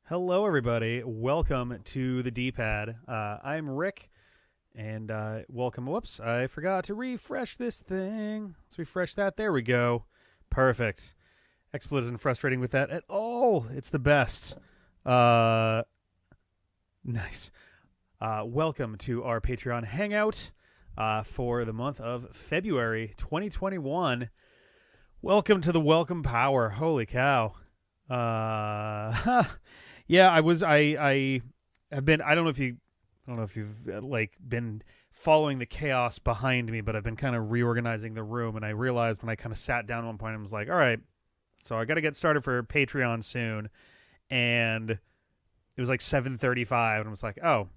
Hello, everybody. Welcome to the D-pad. I'm Rick, and welcome. Whoops, I forgot to refresh this thing. Let's refresh that. There we go. Perfect. XSplit isn't frustrating with that at all. It's the best. Nice. Welcome to our Patreon Hangout for the month of February 2021. Welcome to the Welcome Power. Holy cow. Yeah, I have been. I don't know if you've been following the chaos behind me, but I've been kind of reorganizing the room, and I realized when I kind of sat down at one point, I was like, all right, so I got to get started for Patreon soon, and it was like 7:35, and I was like, oh,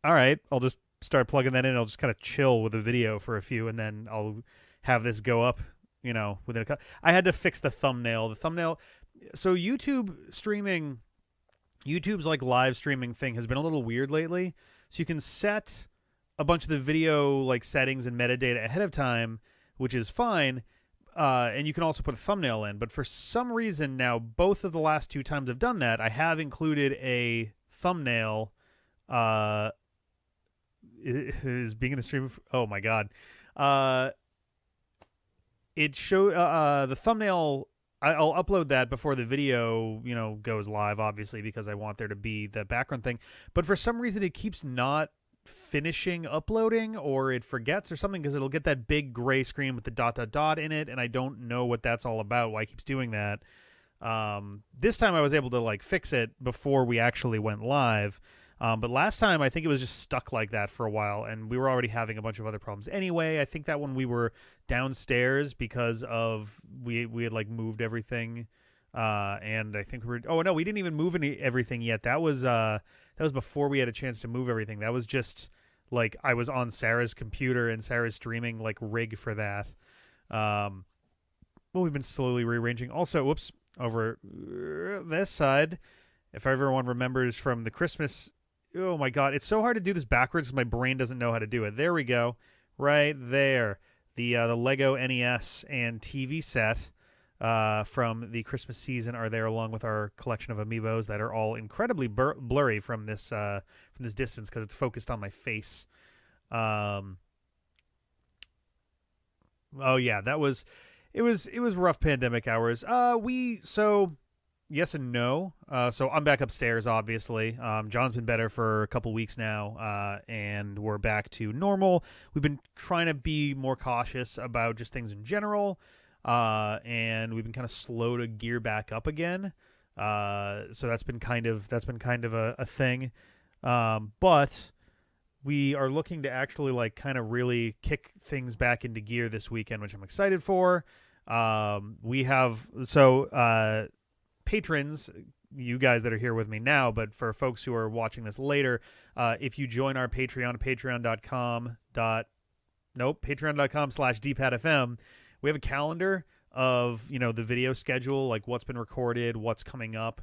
all right, I'll just start plugging that in. I'll just kind of chill with the video for a few, and then I'll have this go up. Within I had to fix the thumbnail. So YouTube's like live streaming thing has been a little weird lately. So you can set a bunch of the video like settings and metadata ahead of time, which is fine. And you can also put a thumbnail in. But for some reason now, both of the last two times I've done that, I have included a thumbnail. Is being in the stream. Oh my god. It show the thumbnail. I'll upload that before the video, goes live, obviously, because I want there to be the background thing. But for some reason, it keeps not finishing uploading, or it forgets or something, because it'll get that big gray screen with the ... in it, and I don't know what that's all about, why it keeps doing that. This time I was able to fix it before we actually went live. But last time, I think it was just stuck like that for a while, and we were already having a bunch of other problems. Anyway, I think that when we were downstairs because of we had moved everything, and I think we were. Oh no, we didn't even move everything yet. That was before we had a chance to move everything. That was just I was on Sarah's computer and Sarah's streaming rig for that. Well, we've been slowly rearranging. Also, whoops, over this side, if everyone remembers from the Christmas. Oh my god, it's so hard to do this backwards because my brain doesn't know how to do it. There we go. Right there. The Lego NES and TV set from the Christmas season are there, along with our collection of amiibos that are all incredibly blurry from this distance because it's focused on my face. Oh yeah, it was rough pandemic hours. Yes and no. So I'm back upstairs, obviously. John's been better for a couple weeks now, and we're back to normal. We've been trying to be more cautious about just things in general, and we've been kind of slow to gear back up again. So that's been kind of a thing. But we are looking to actually kind of really kick things back into gear this weekend, which I'm excited for. We have patrons, you guys that are here with me now, but for folks who are watching this later, if you join our Patreon, patreon.com/dpadfm, we have a calendar of the video schedule, what's been recorded, what's coming up.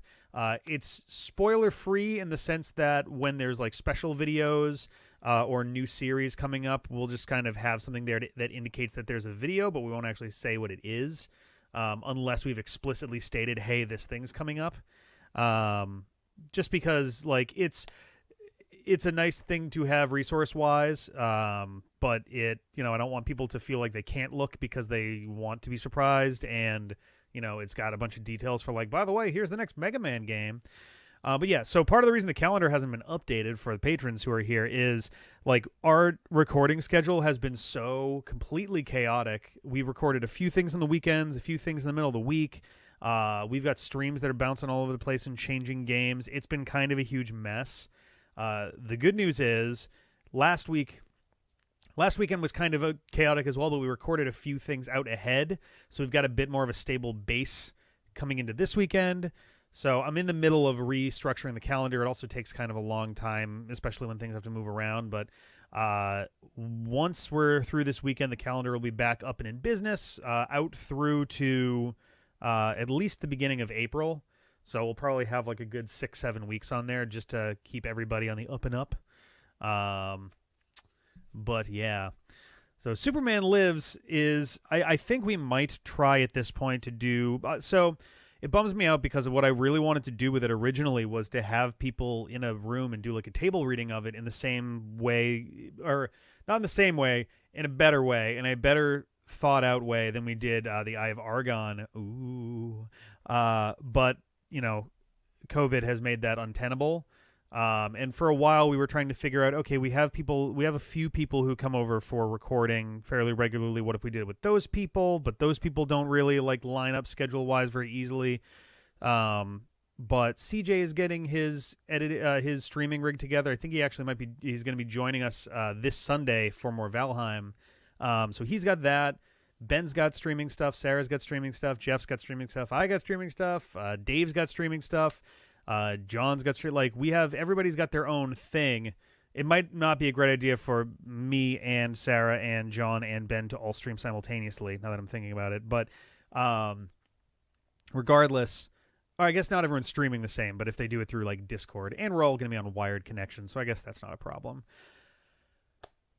It's spoiler free in the sense that when there's special videos or new series coming up, we'll just kind of have something there that indicates that there's a video, but we won't actually say what it is. Unless we've explicitly stated, hey, this thing's coming up. Just because it's a nice thing to have resource-wise, but I don't want people to feel like they can't look because they want to be surprised, and it's got a bunch of details for by the way, here's the next Mega Man game. But yeah, so part of the reason the calendar hasn't been updated for the patrons who are here is our recording schedule has been so completely chaotic. We recorded a few things on the weekends, a few things in the middle of the week. We've got streams that are bouncing all over the place and changing games. It's been kind of a huge mess. The good news is last weekend was kind of chaotic as well, but we recorded a few things out ahead. So we've got a bit more of a stable base coming into this weekend. So I'm in the middle of restructuring the calendar. It also takes kind of a long time, especially when things have to move around. But once we're through this weekend, the calendar will be back up and in business out through to at least the beginning of April. So we'll probably have a good 6-7 weeks on there just to keep everybody on the up and up. But yeah. So Superman Lives is, I think we might try at this point to do, so it bums me out because of what I really wanted to do with it originally was to have people in a room and do like a table reading of it in the same way, or not in the same way, in a better way, in a better thought out way than we did the Eye of Argon. Ooh. But, you know, COVID has made that untenable. And for a while we were trying to figure out, okay, we have a few people who come over for recording fairly regularly. What if we did it with those people? But those people don't really like line up schedule wise very easily. But CJ is getting his streaming rig together. I think he's going to be joining us this Sunday for more Valheim. So he's got that. Ben's got streaming stuff. Sarah's got streaming stuff. Jeff's got streaming stuff. I got streaming stuff. Dave's got streaming stuff. John's got everybody's got their own thing. It might not be a great idea for me and Sarah and John and Ben to all stream simultaneously, now that I'm thinking about it. But regardless, I guess not everyone's streaming the same, but if they do it through like Discord, and we're all going to be on wired connections, so I guess that's not a problem.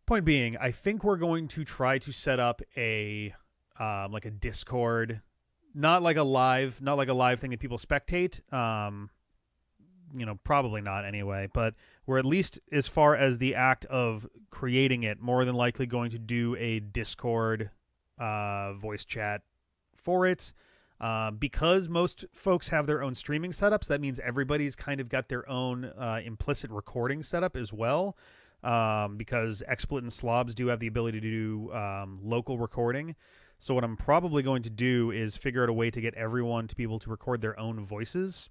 Point being, I think we're going to try to set up a like a Discord, not like a live thing that people spectate. You know, probably not anyway, but we're at least, as far as the act of creating it, more than likely going to do a Discord voice chat for it. Because most folks have their own streaming setups, that means everybody's kind of got their own implicit recording setup as well. Because XSplit and Slobs do have the ability to do local recording. So what I'm probably going to do is figure out a way to get everyone to be able to record their own voices.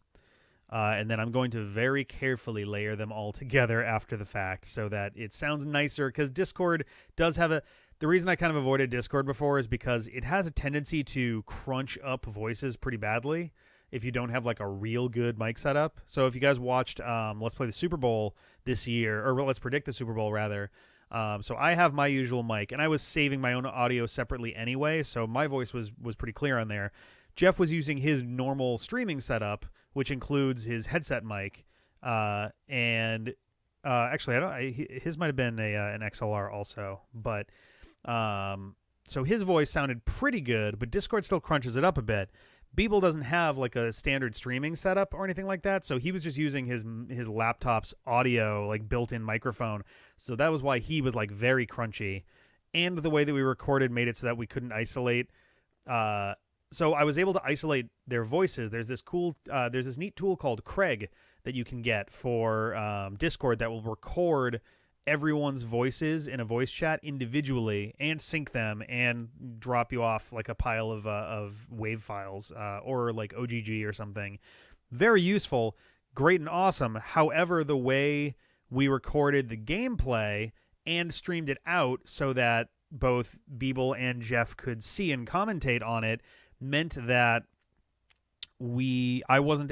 And then I'm going to very carefully layer them all together after the fact so that it sounds nicer, because Discord does have the reason I kind of avoided Discord before is because it has a tendency to crunch up voices pretty badly if you don't have like a real good mic setup. So if you guys watched Let's Play the Super Bowl this year, or Let's Predict the Super Bowl rather, so I have my usual mic, and I was saving my own audio separately anyway, so my voice was pretty clear on there. Jeff was using his normal streaming setup, which includes his headset mic, and actually, his might have been an XLR also, but so his voice sounded pretty good, but Discord still crunches it up a bit. Beeble doesn't have like a standard streaming setup or anything like that, so he was just using his laptop's audio, like built-in microphone, so that was why he was like very crunchy, and the way that we recorded made it so that we couldn't isolate. So I was able to isolate their voices. There's this neat tool called Craig that you can get for Discord that will record everyone's voices in a voice chat individually and sync them and drop you off like a pile of WAV files or like OGG or something. Very useful, great and awesome. However, the way we recorded the gameplay and streamed it out so that both Beeble and Jeff could see and commentate on it meant that I wasn't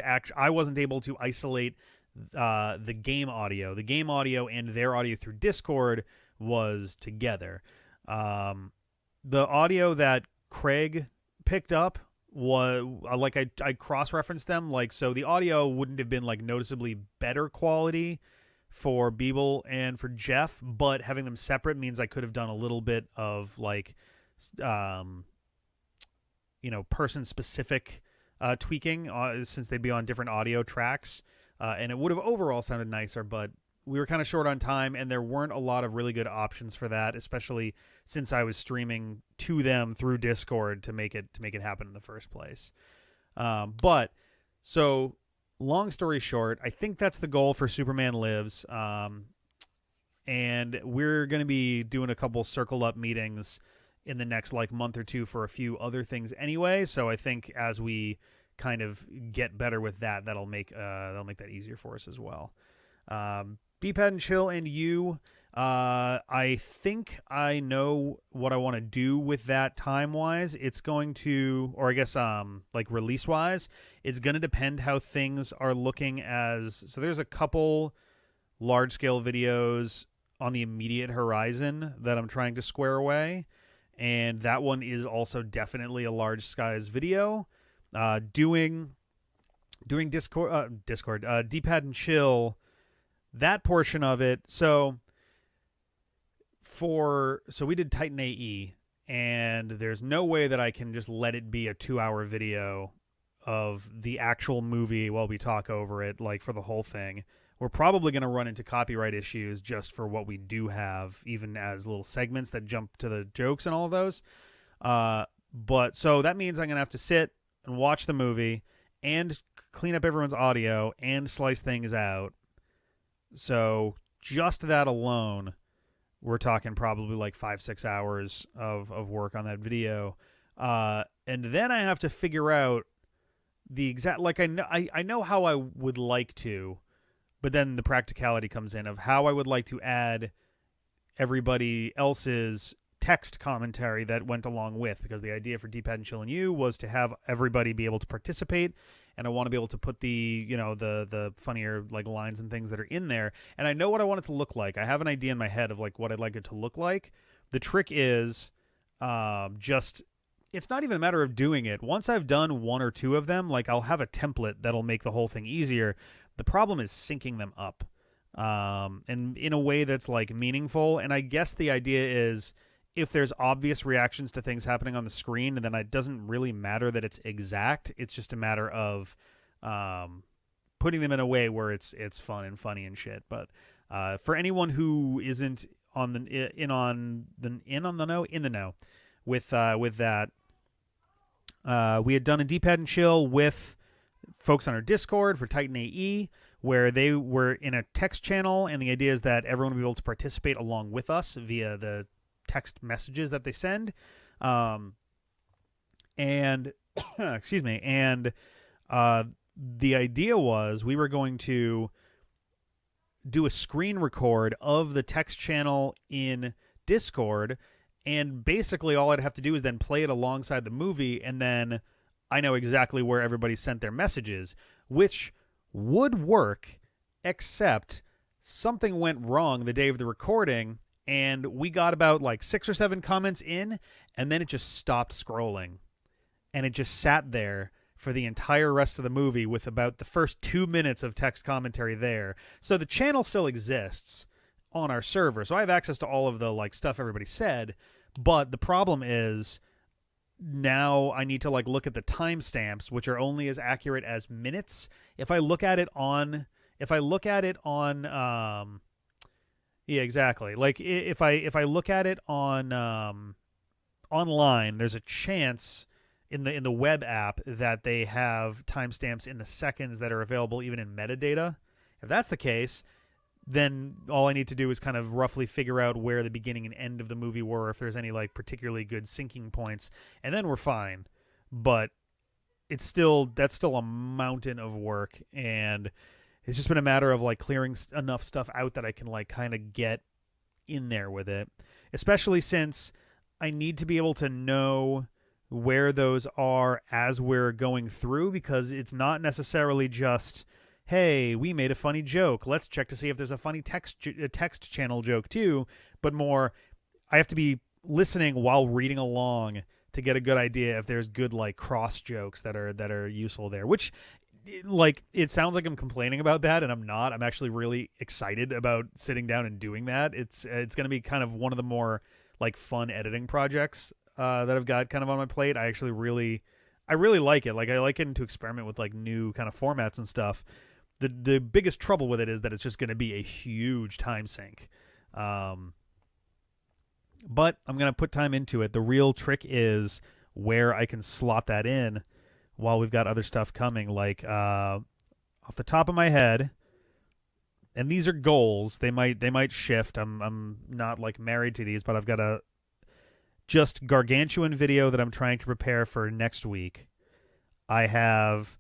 able to isolate the game audio. The game audio and their audio through Discord was together. The audio that Craig picked up was like I cross-referenced them, like, so the audio wouldn't have been like noticeably better quality for Beeble and for Jeff, but having them separate means I could have done a little bit of like person-specific tweaking since they'd be on different audio tracks, and it would have overall sounded nicer, but we were kind of short on time, and there weren't a lot of really good options for that, especially since I was streaming to them through Discord to make it happen in the first place. But so long story short, I think that's the goal for Superman Lives, and we're going to be doing a couple circle up meetings in the next like month or two for a few other things anyway. So I think as we kind of get better with that, that'll make that easier for us as well. Beepad and Chill and you, I think I know what I want to do with that time-wise. It's going to, or I guess like release-wise, it's going to depend how things are looking so there's a couple large-scale videos on the immediate horizon that I'm trying to square away. And that one is also definitely a large size video. Doing Discord, D-Pad and Chill, that portion of it. So we did Titan AE, and there's no way that I can just let it be a 2-hour video of the actual movie while we talk over it, like for the whole thing. We're probably going to run into copyright issues just for what we do have, even as little segments that jump to the jokes and all of those. But so that means I'm going to have to sit and watch the movie and clean up everyone's audio and slice things out. So just that alone, we're talking probably like 5-6 hours of work on that video. And then I have to figure out the exact, like I know how I would like to, but then the practicality comes in of how I would like to add everybody else's text commentary that went along with, because the idea for D-Pad and Chill and You was to have everybody be able to participate, and I want to be able to put the, you know, the funnier like lines and things that are in there, and I know what I want it to look like. I have an idea in my head of like what I'd like it to look like. The trick is just, it's not even a matter of doing it. Once I've done one or two of them, like I'll have a template that'll make the whole thing easier. The problem is syncing them up and in a way that's like meaningful. And I guess the idea is if there's obvious reactions to things happening on the screen, then it doesn't really matter that it's exact. It's just a matter of putting them in a way where it's fun and funny and shit. But for anyone who isn't on the in the know with that, we had done a D-Pad and Chill with folks on our Discord for Titan AE, where they were in a text channel, and the idea is that everyone will be able to participate along with us via the text messages that they send. And excuse me, and the idea was we were going to do a screen record of the text channel in Discord, and basically all I'd have to do is then play it alongside the movie, and then I know exactly where everybody sent their messages, which would work, except something went wrong the day of the recording, and we got about like 6 or 7 comments in, and then it just stopped scrolling. And it just sat there for the entire rest of the movie with about the first 2 minutes of text commentary there. So the channel still exists on our server, so I have access to all of the like stuff everybody said, but the problem is now I need to like look at the timestamps, which are only as accurate as minutes. If I look at it on yeah, exactly. Like if I look at it on online, there's a chance in the web app that they have timestamps in the seconds that are available even in metadata. If that's the case, then all I need to do is kind of roughly figure out where the beginning and end of the movie were, if there's any like particularly good syncing points, and then we're fine. But that's still a mountain of work, and it's just been a matter of like clearing enough stuff out that I can like kind of get in there with it, especially since I need to be able to know where those are as we're going through, because it's not necessarily just, hey, we made a funny joke, let's check to see if there's a funny text channel joke too, but more, I have to be listening while reading along to get a good idea if there's good like cross jokes that are useful there, which like it sounds like I'm complaining about that, and I'm not. I'm actually really excited about sitting down and doing that. It's going to be kind of one of the more like fun editing projects that I've got kind of on my plate. I really like it. Like I like getting to experiment with like new kind of formats and stuff. The biggest trouble with it is that it's just going to be a huge time sink. But I'm going to put time into it. The real trick is where I can slot that in while we've got other stuff coming. Like off the top of my head, and these are goals. They might shift. I'm not like married to these, but I've got a just gargantuan video that I'm trying to prepare for next week. I have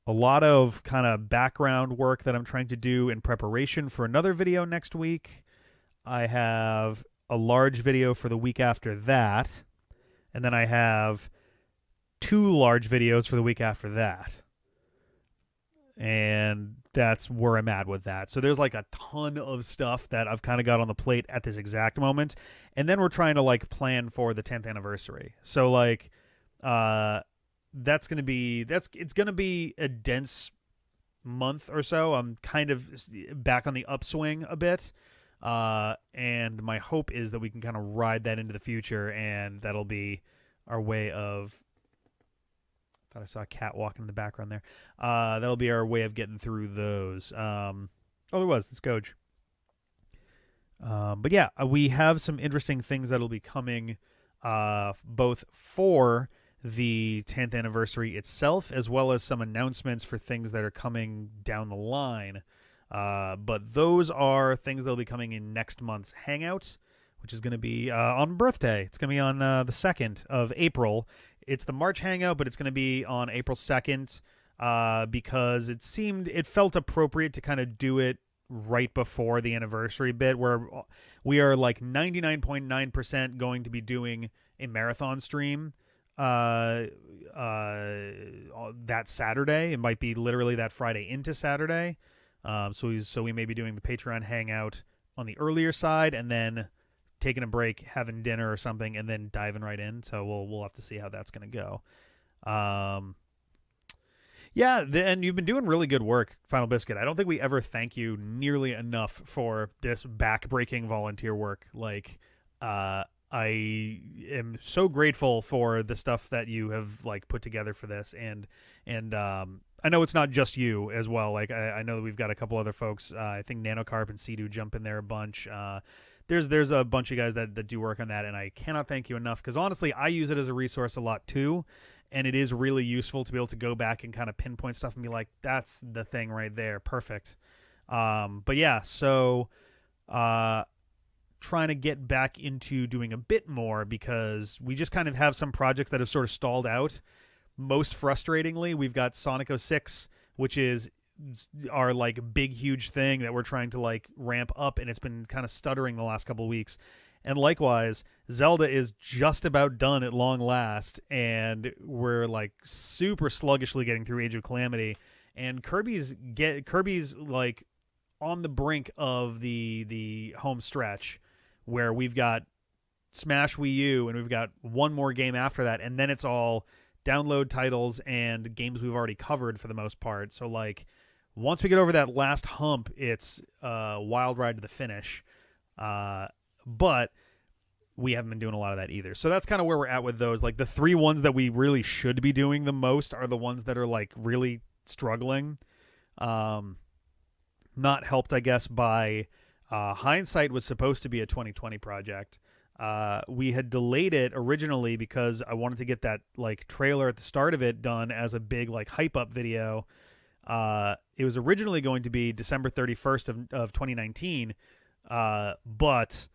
a lot of kind of background work that I'm trying to do in preparation for another video next week. I have a large video for the week after that. And then I have 2 large videos for the week after that. And that's where I'm at with that. So there's like a ton of stuff that I've kind of got on the plate at this exact moment. And then we're trying to like plan for the 10th anniversary. So like, it's going to be a dense month or so. I'm kind of back on the upswing a bit. And my hope is that we can kind of ride that into the future, and that'll be our way of Thought I saw a cat walking in the background there. That'll be our way of getting through those. There was this Goj. But yeah, we have some interesting things that'll be coming, both for the 10th anniversary itself, as well as some announcements for things that are coming down the line. But those are things that'll be coming in next month's Hangout, which is going to be on birthday. It's going to be on the 2nd of April. It's the March Hangout, but it's going to be on April 2nd because it felt appropriate to kind of do it right before the anniversary bit, where we are like 99.9% going to be doing a marathon stream that Saturday. It might be literally that Friday into Saturday. So we may be doing the Patreon Hangout on the earlier side, and then taking a break, having dinner or something, and then diving right in. So we'll have to see how that's going to go. And you've been doing really good work, Final Biscuit. I don't think we ever thank you nearly enough for this back-breaking volunteer work. Like, I am so grateful for the stuff that you have like put together for this, and I know it's not just you as well. Like, I know that we've got a couple other folks. I think Nanocarp and Sea-Doo jump in there a bunch. There's a bunch of guys that do work on that, and I cannot thank you enough, because honestly, I use it as a resource a lot too. And it is really useful to be able to go back and kind of pinpoint stuff and be like, that's the thing right there. Perfect. But yeah, so trying to get back into doing a bit more, because we just kind of have some projects that have sort of stalled out. Most frustratingly, we've got Sonic 06, which is our like big, huge thing that we're trying to like ramp up, and it's been kind of stuttering the last couple of weeks. And likewise, Zelda is just about done at long last, and we're like super sluggishly getting through Age of Calamity. And Kirby's like on the brink of the home stretch, where we've got Smash Wii U, and we've got one more game after that, and then it's all download titles and games we've already covered for the most part. So like once we get over that last hump, it's a wild ride to the finish. But we haven't been doing a lot of that either. So that's kind of where we're at with those. Like the three ones that we really should be doing the most are the ones that are like really struggling. Not helped, I guess, by Hindsight was supposed to be a 2020 project. We had delayed it originally because I wanted to get that like trailer at the start of it done as a big like hype up video. It was originally going to be December 31st of 2019. But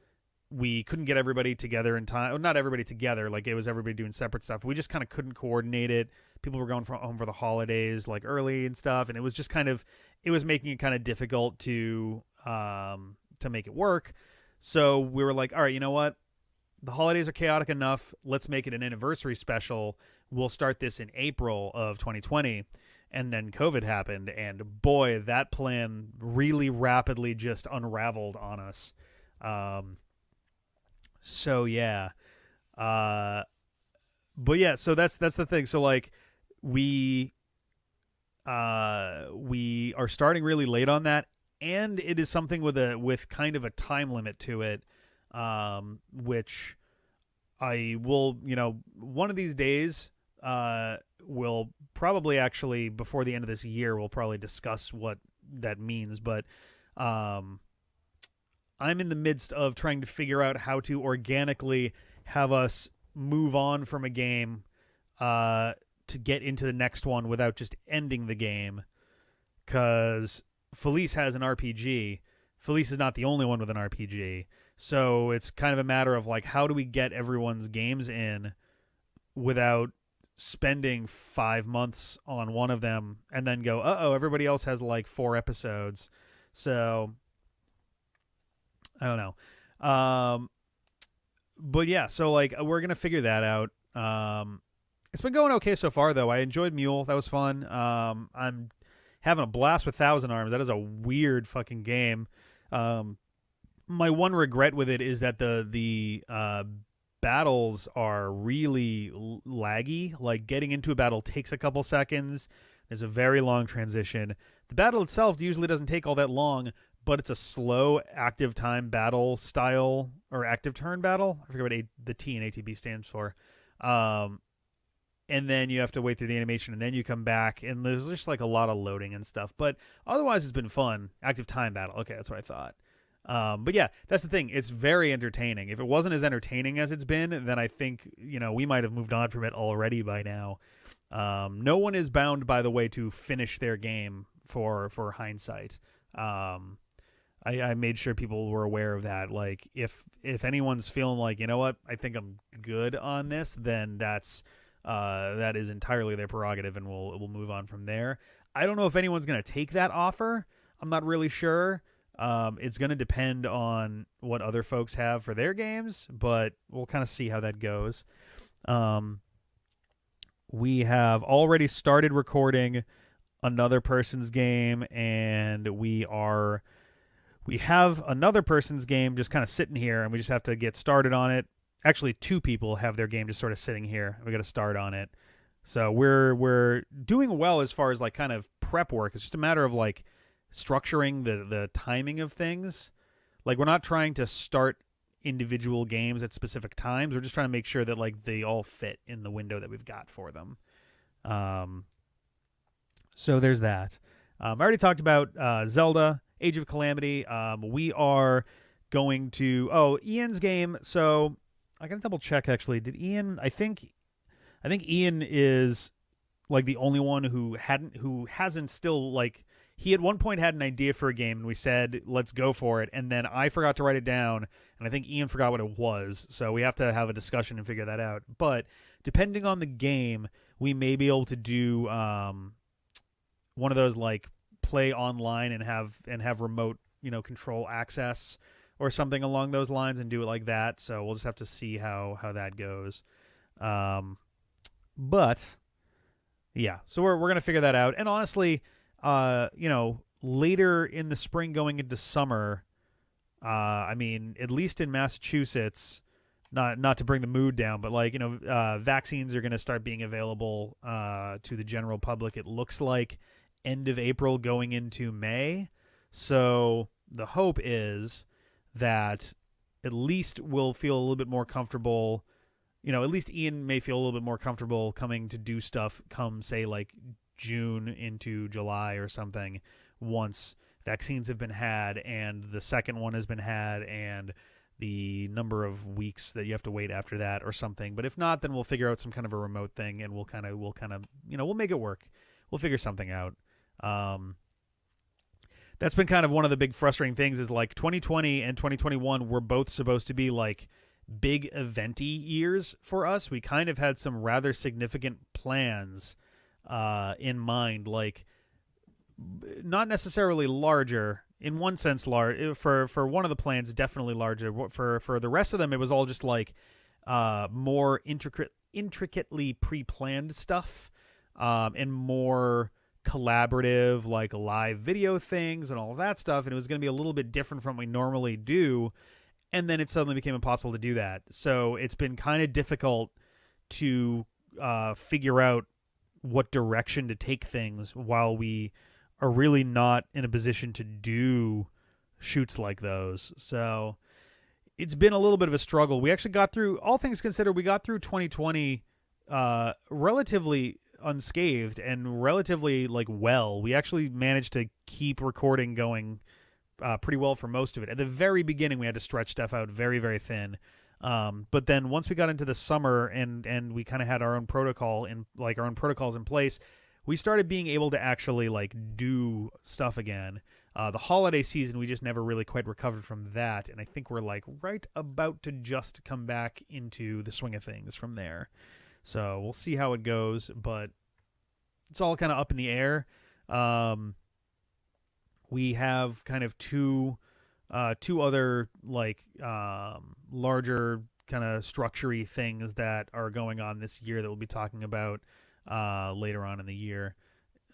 we couldn't get everybody together in time. Well, not everybody together. Like it was everybody doing separate stuff. We just kind of couldn't coordinate it. People were going home for the holidays like early and stuff. And it was just it was making it kind of difficult to make it work. So we were like, all right, you know what? The holidays are chaotic enough. Let's make it an anniversary special. We'll start this in April of 2020. And then COVID happened. And boy, that plan really rapidly just unraveled on us. So yeah, but yeah, so that's the thing. So like we are starting really late on that, and it is something with kind of a time limit to it, which I will, one of these days, will probably actually before the end of this year, we'll probably discuss what that means, but I'm in the midst of trying to figure out how to organically have us move on from a game to get into the next one without just ending the game. Because Felice has an RPG. Felice is not the only one with an RPG. So it's kind of a matter of like, how do we get everyone's games in without spending 5 months on one of them and then go, everybody else has like 4 episodes. So I don't know. But yeah, so like we're going to figure that out. It's been going okay so far though. I enjoyed Mule. That was fun. I'm having a blast with Thousand Arms. That is a weird fucking game. My one regret with it is that the battles are really laggy. Like getting into a battle takes a couple seconds. There's a very long transition. The battle itself usually doesn't take all that long, but it's a slow active time battle style, or active turn battle. I forget what the T in ATB stands for. and then you have to wait through the animation, and then you come back, and there's just like a lot of loading and stuff. But otherwise, it's been fun. Active time battle. Okay, that's what I thought. But yeah, that's the thing. It's very entertaining. If it wasn't as entertaining as it's been, then I think, we might have moved on from it already by now. No one is bound, by the way, to finish their game for hindsight. I made sure people were aware of that. Like, if anyone's feeling like, you know what, I think I'm good on this, then that is entirely their prerogative, and we'll move on from there. I don't know if anyone's going to take that offer. I'm not really sure. It's going to depend on what other folks have for their games, but we'll kind of see how that goes. We have already started recording another person's game, and we have another person's game just kind of sitting here, and we just have to get started on it. Actually, two people have their game just sort of sitting here. We got to start on it. So we're doing well as far as like kind of prep work. It's just a matter of like structuring the timing of things. Like, we're not trying to start individual games at specific times. We're just trying to make sure that like they all fit in the window that we've got for them. So there's that. I already talked about Zelda, Age of Calamity. We are going to Ian's game. So I gotta double check actually. Did Ian? I think Ian is like the only one who hasn't still like. He at one point had an idea for a game, and we said, let's go for it. And then I forgot to write it down, and I think Ian forgot what it was. So we have to have a discussion and figure that out. But depending on the game, we may be able to do one of those like play online and have remote, control access or something along those lines, and do it like that. So we'll just have to see how that goes. But yeah, so we're going to figure that out. And honestly, later in the spring going into summer, at least in Massachusetts, not to bring the mood down, but like, vaccines are going to start being available to the general public. It looks like end of April going into May. So the hope is that at least we'll feel a little bit more comfortable. At least Ian may feel a little bit more comfortable coming to do stuff come, say, like June into July or something, once vaccines have been had and the second one has been had and the number of weeks that you have to wait after that or something. But if not, then we'll figure out some kind of a remote thing, and we'll make it work. We'll figure something out. That's been kind of one of the big frustrating things, is like 2020 and 2021 were both supposed to be like big eventy years for us. We kind of had some rather significant plans in mind, like not necessarily larger. In one sense, large for one of the plans, definitely larger. For the rest of them, it was all just like more intricately pre-planned stuff, and more collaborative, like live video things and all of that stuff. And it was going to be a little bit different from what we normally do. And then it suddenly became impossible to do that. So it's been kind of difficult to figure out what direction to take things while we are really not in a position to do shoots like those. So it's been a little bit of a struggle. We actually got through, all things considered, we got through 2020 relatively unscathed and relatively like well. We actually managed to keep recording going pretty well for most of it. At the very beginning, we had to stretch stuff out very, very thin. But then once we got into the summer and we kind of had our own protocols in place, we started being able to actually like do stuff again. The holiday season, we just never really quite recovered from that. And I think we're like right about to just come back into the swing of things from there. So we'll see how it goes, but it's all kind of up in the air. We have kind of two other like larger kind of structure-y things that are going on this year that we'll be talking about later on in the year.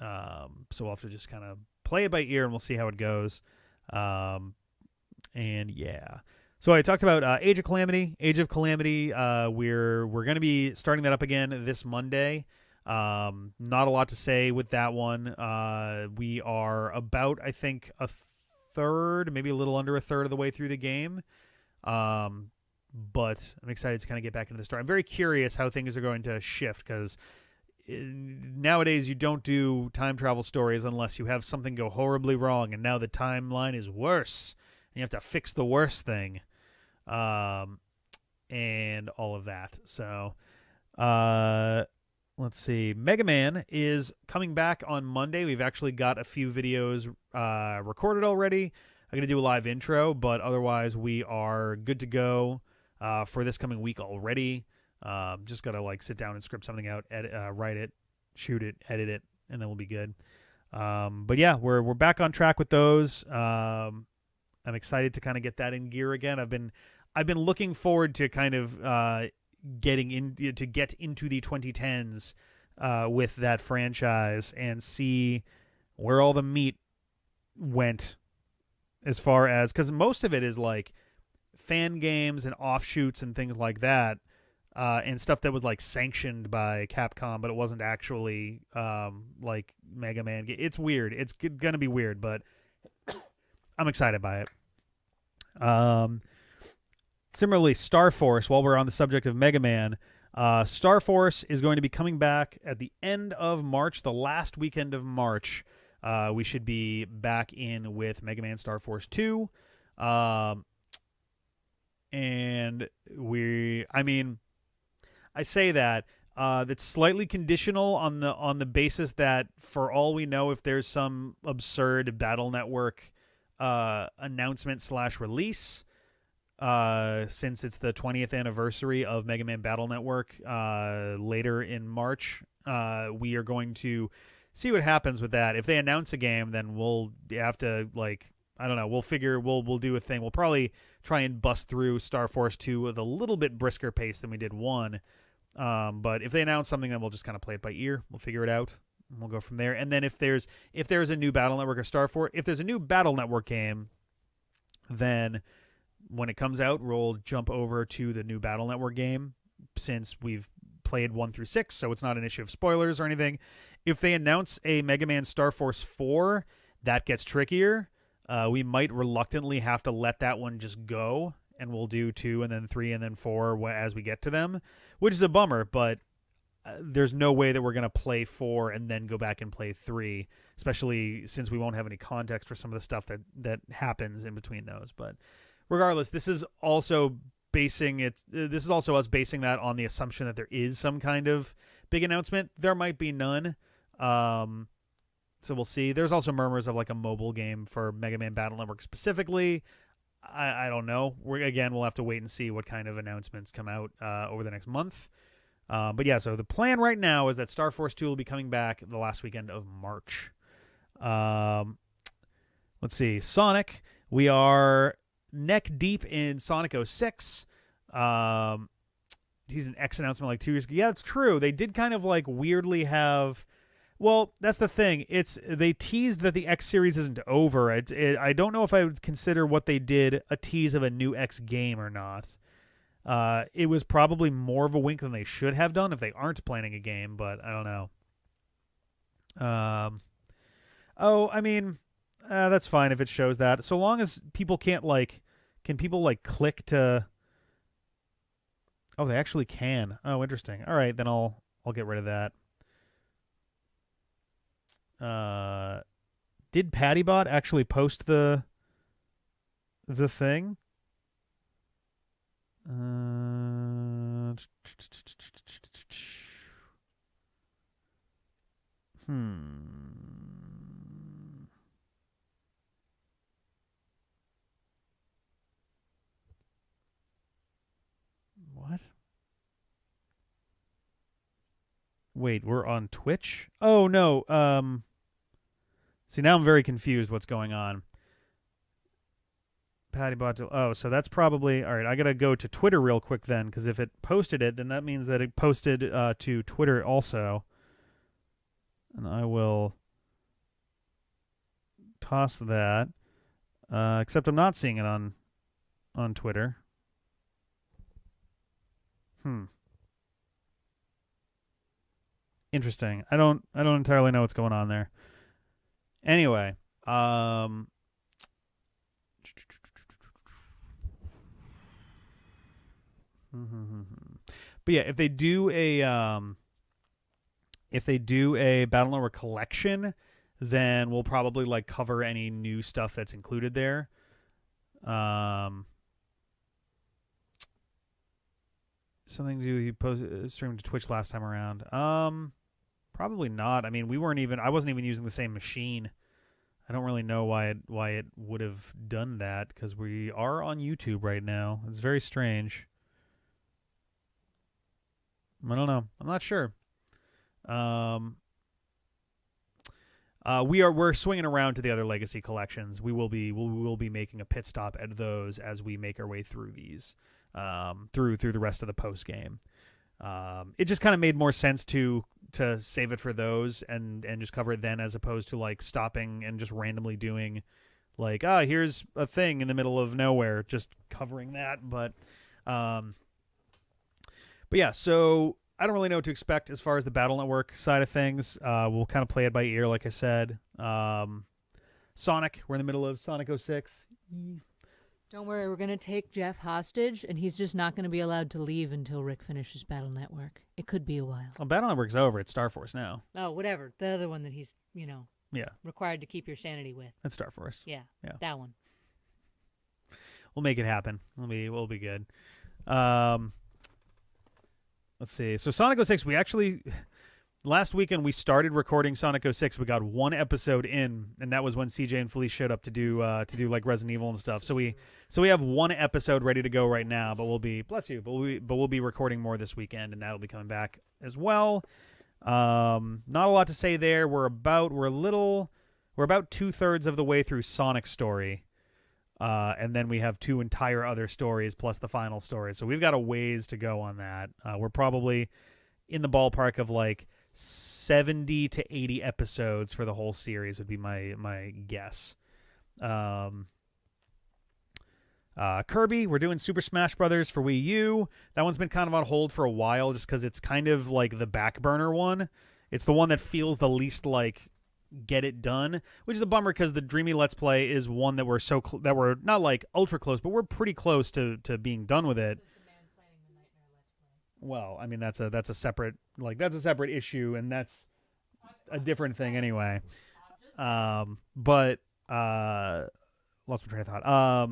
So we'll have to just kind of play it by ear, and we'll see how it goes. And yeah. So I talked about Age of Calamity. Age of Calamity, we're going to be starting that up again this Monday. Not a lot to say with that one. We are about, I think, a third, maybe a little under a third of the way through the game. But I'm excited to kind of get back into the story. I'm very curious how things are going to shift, because nowadays you don't do time travel stories unless you have something go horribly wrong, and now the timeline is worse, and you have to fix the worst thing, and all of that. So, let's see. Mega Man is coming back on Monday. We've actually got a few videos recorded already. I'm going to do a live intro, but otherwise we are good to go for this coming week already. Just got to like sit down and script something out, write it, shoot it, edit it, and then we'll be good. But yeah, we're back on track with those. I'm excited to kind of get that in gear again. I've been looking forward to kind of getting into the 2010s with that franchise and see where all the meat went, as far as, because most of it is like fan games and offshoots and things like that, and stuff that was like sanctioned by Capcom, but it wasn't actually like Mega Man. It's weird. It's gonna be weird, but I'm excited by it. Similarly, Star Force, while we're on the subject of Mega Man, Star Force is going to be coming back at the end of March, the last weekend of March. We should be back in with Mega Man Star Force 2. And I say that that's slightly conditional on the basis that, for all we know, if there's some absurd Battle Network announcement / release, since it's the 20th anniversary of Mega Man Battle Network later in March, we are going to see what happens with that. If they announce a game, then we'll have to, like, I don't know, we'll do a thing. We'll probably try and bust through Star Force 2 with a little bit brisker pace than we did 1. But if they announce something, then we'll just kind of play it by ear. We'll figure it out, and we'll go from there. And then if there's a new Battle Network or Star Force, if there's a new Battle Network game, then when it comes out, we'll jump over to the new Battle Network game, since we've played 1 through 6, so it's not an issue of spoilers or anything. If they announce a Mega Man Star Force 4, that gets trickier. We might reluctantly have to let that one just go, and we'll do 2 and then 3 and then 4 as we get to them, which is a bummer, but there's no way that we're going to play 4 and then go back and play 3, especially since we won't have any context for some of the stuff that happens in between those. But regardless, this is also us basing that on the assumption that there is some kind of big announcement. There might be none. So we'll see. There's also murmurs of like a mobile game for Mega Man Battle Network specifically. I don't know. We'll have to wait and see what kind of announcements come out over the next month. But yeah, so the plan right now is that Star Force 2 will be coming back the last weekend of March. Let's see. Sonic. We are neck deep in Sonic 06. He's an X announcement like 2 years ago. Yeah, it's true. They did kind of like weirdly have. Well, that's the thing. They teased that the X series isn't over. I don't know if I would consider what they did a tease of a new X game or not. It was probably more of a wink than they should have done if they aren't planning a game, but I don't know. That's fine if it shows that, so long as people can't can people click to. Oh, they actually can. Oh, interesting. All right, then I'll get rid of that. Did PattyBot actually post the thing? What? Wait, we're on Twitch? Oh, no. See, now I'm very confused what's going on. PattyBot. Oh, so that's probably... All right, I got to go to Twitter real quick then, because if it posted it, then that means that it posted to Twitter also. And I will toss that. Except I'm not seeing it on Twitter. Interesting. I don't entirely know what's going on there. Anyway, but yeah, if they do a If they do a Battle Network collection, then we'll probably like cover any new stuff that's included there. Something to do with you streamed to Twitch last time around. Probably not. I mean, I wasn't even using the same machine. I don't really know why it would have done that, because we are on YouTube right now. It's very strange. I don't know. I'm not sure. We're swinging around to the other legacy collections. We will be making a pit stop at those as we make our way through these, through the rest of the post game. It just kind of made more sense to save it for those and just cover it then, as opposed to like stopping and just randomly doing like, here's a thing in the middle of nowhere, just covering that. But yeah, so I don't really know what to expect as far as the Battle Network side of things. We'll kind of play it by ear, like I said. Sonic, we're in the middle of Sonic 06. Don't worry, we're going to take Jeff hostage, and he's just not going to be allowed to leave until Rick finishes Battle Network. It could be a while. Well, Battle Network's over. It's Star Force now. Oh, whatever. The other one that he's, yeah, required to keep your sanity with. That's Star Force. Yeah, that one. We'll make it happen. We'll be good. Let's see. So Sonic 06, we actually... Last weekend, we started recording Sonic 06. We got one episode in, and that was when CJ and Felice showed up to do like Resident Evil and stuff. So we have one episode ready to go right now, but we'll be we'll be recording more this weekend, and that'll be coming back as well. Not a lot to say there. We're about 2/3 of the way through Sonic's story, and then we have 2 entire other stories plus the final story. So we've got a ways to go on that. We're probably in the ballpark of like 70 to 80 episodes for the whole series would be my guess. Kirby, we're doing Super Smash Brothers for Wii U. That one's been kind of on hold for a while just because it's kind of like the back burner one. It's the one that feels the least like get it done, which is a bummer because the Dreamy Let's Play is one that we're that we're not like ultra close, but we're pretty close to being done with it. Well, I mean that's a separate issue, and that's a different thing anyway. But lost my train of thought.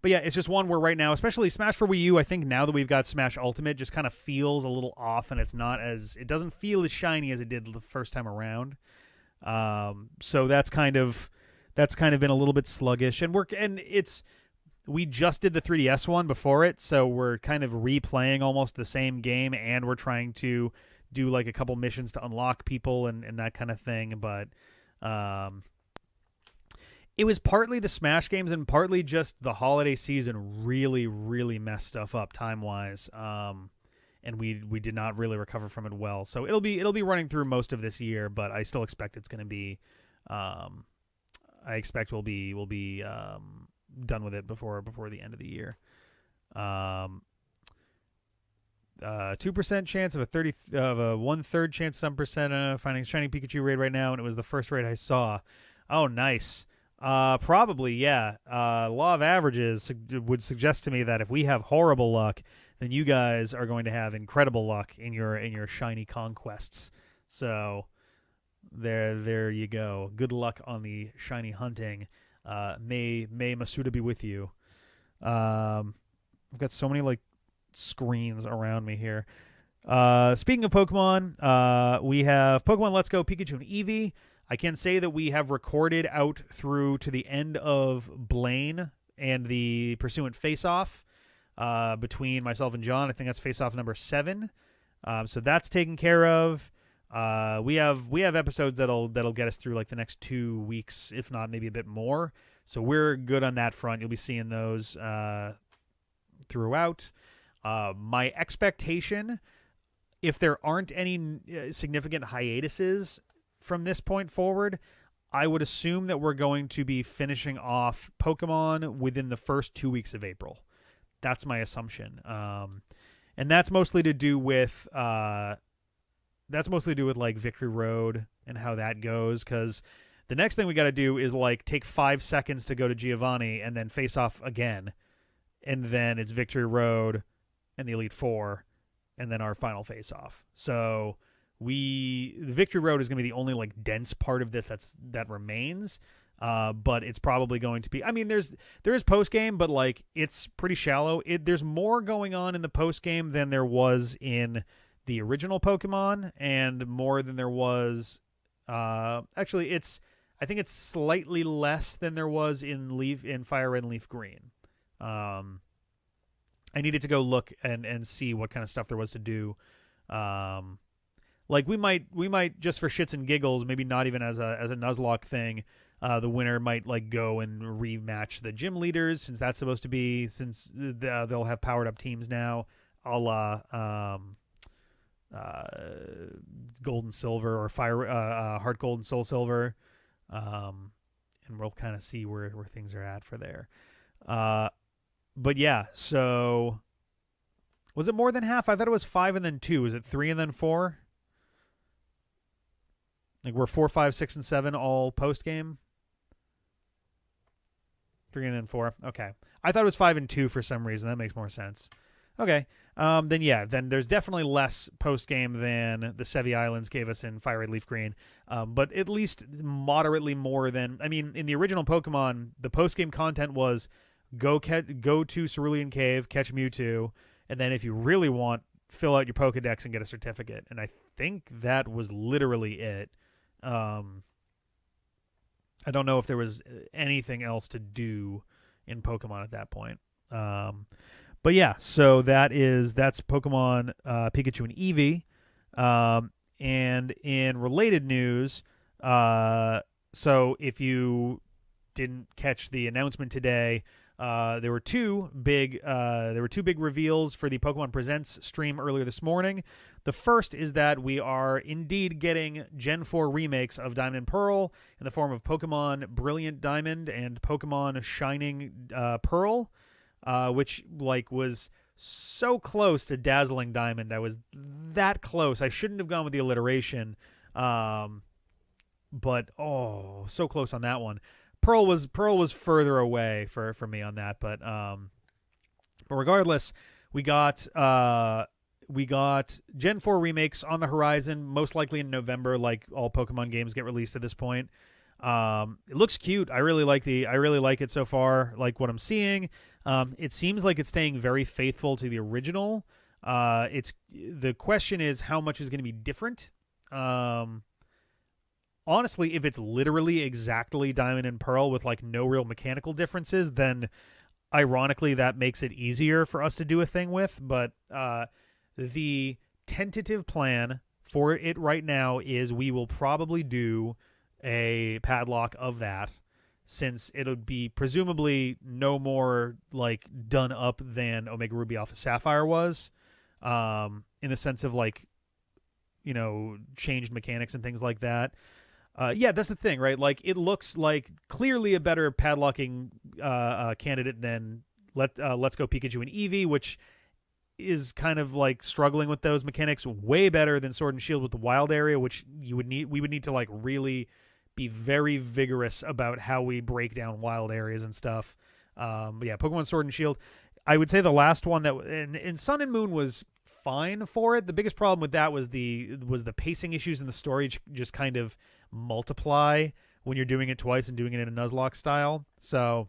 But yeah, it's just one where right now, especially Smash for Wii U, I think now that we've got Smash Ultimate, just kind of feels a little off, and it doesn't feel as shiny as it did the first time around. So that's kind of been a little bit sluggish, we just did the 3DS one before it, so we're kind of replaying almost the same game, and we're trying to do like a couple missions to unlock people and that kind of thing. But it was partly the Smash games and partly just the holiday season really, really messed stuff up time-wise, and we did not really recover from it well. So it'll be running through most of this year, but I still expect it's going to be. I expect we'll be done with it before the end of the year. 2% chance of a 1/3 chance, some percent finding shiny Pikachu raid right now, and it was the first raid I saw. Oh, nice. Probably, yeah. Law of averages would suggest to me that if we have horrible luck, then you guys are going to have incredible luck in your shiny conquests. So there you go. Good luck on the shiny hunting. May Masuda be with you. I've got so many like screens around me here. Speaking of Pokemon, we have Pokemon Let's Go Pikachu and Eevee. I can say that we have recorded out through to the end of Blaine and the pursuant face-off between myself and John. I think that's face-off number 7. So that's taken care of. We have episodes that'll get us through like the next 2 weeks, if not maybe a bit more. So we're good on that front. You'll be seeing those throughout. My expectation, if there aren't any significant hiatuses from this point forward, I would assume that we're going to be finishing off Pokemon within the first 2 weeks of April. That's my assumption. And that's mostly to do with like Victory Road and how that goes, because the next thing we got to do is like take 5 seconds to go to Giovanni and then face off again, and then it's Victory Road and the Elite Four, and then our final face off. So the Victory Road is going to be the only like dense part of this that remains. But it's probably going to be. I mean, there is post game, but like it's pretty shallow. There's more going on in the post game than there was in the original Pokemon, and more than there was. Actually, I think it's slightly less than there was in Fire Red and Leaf Green. I needed to go look and see what kind of stuff there was to do. Like we might just for shits and giggles, maybe not even as a Nuzlocke thing. The winner might like go and rematch the gym leaders since that's supposed to be they'll have powered up teams now, a la Gold and Silver or Fire Heart Gold and Soul Silver, and we'll kind of see where things are at for there. But yeah, so was it more than half? I thought it was 5 and then 2. Is it 3 and then 4? Like we're 4, 5, 6, and 7 all post game. 3 and then 4. Okay. I thought it was 5 and 2 for some reason. That makes more sense. Okay. Then there's definitely less post game than the Sevi Islands gave us in Fire Red Leaf Green. But at least moderately more than, I mean, in the original Pokemon, the post game content was go to Cerulean Cave, catch Mewtwo, and then if you really want, fill out your Pokedex and get a certificate. And I think that was literally it. I don't know if there was anything else to do in Pokemon at that point. But yeah, so that's Pokemon Pikachu and Eevee. And in related news, so if you didn't catch the announcement today, there were two big reveals for the Pokemon Presents stream earlier this morning. The first is that we are indeed getting Gen 4 remakes of Diamond and Pearl in the form of Pokemon Brilliant Diamond and Pokemon Shining Pearl, which like was so close to Dazzling Diamond. I was that close. I shouldn't have gone with the alliteration, but so close on that one. Pearl was further away for me on that, but regardless, we got Gen 4 remakes on the horizon, most likely in November, like all Pokemon games get released at this point. It looks cute. I really like it so far, like what I'm seeing. It seems like it's staying very faithful to the original. The question is how much is going to be different. Honestly, if it's literally exactly Diamond and Pearl with like no real mechanical differences, then ironically that makes it easier for us to do a thing with. But the tentative plan for it right now is we will probably do a padlock of that, since it'll be presumably no more like done up than Omega Ruby Alpha Sapphire was, in the sense of like, changed mechanics and things like that. Yeah, that's the thing, right? Like, it looks like clearly a better padlocking candidate than Let's Go Pikachu and Eevee, which is kind of like struggling with those mechanics. Way better than Sword and Shield with the Wild Area, which we would need to like really be very vigorous about how we break down wild areas and stuff. But yeah, Pokemon Sword and Shield. I would say the last one that in Sun and Moon was fine for it. The biggest problem with that was the pacing issues in the story just kind of multiply when you're doing it twice and doing it in a Nuzlocke style. So,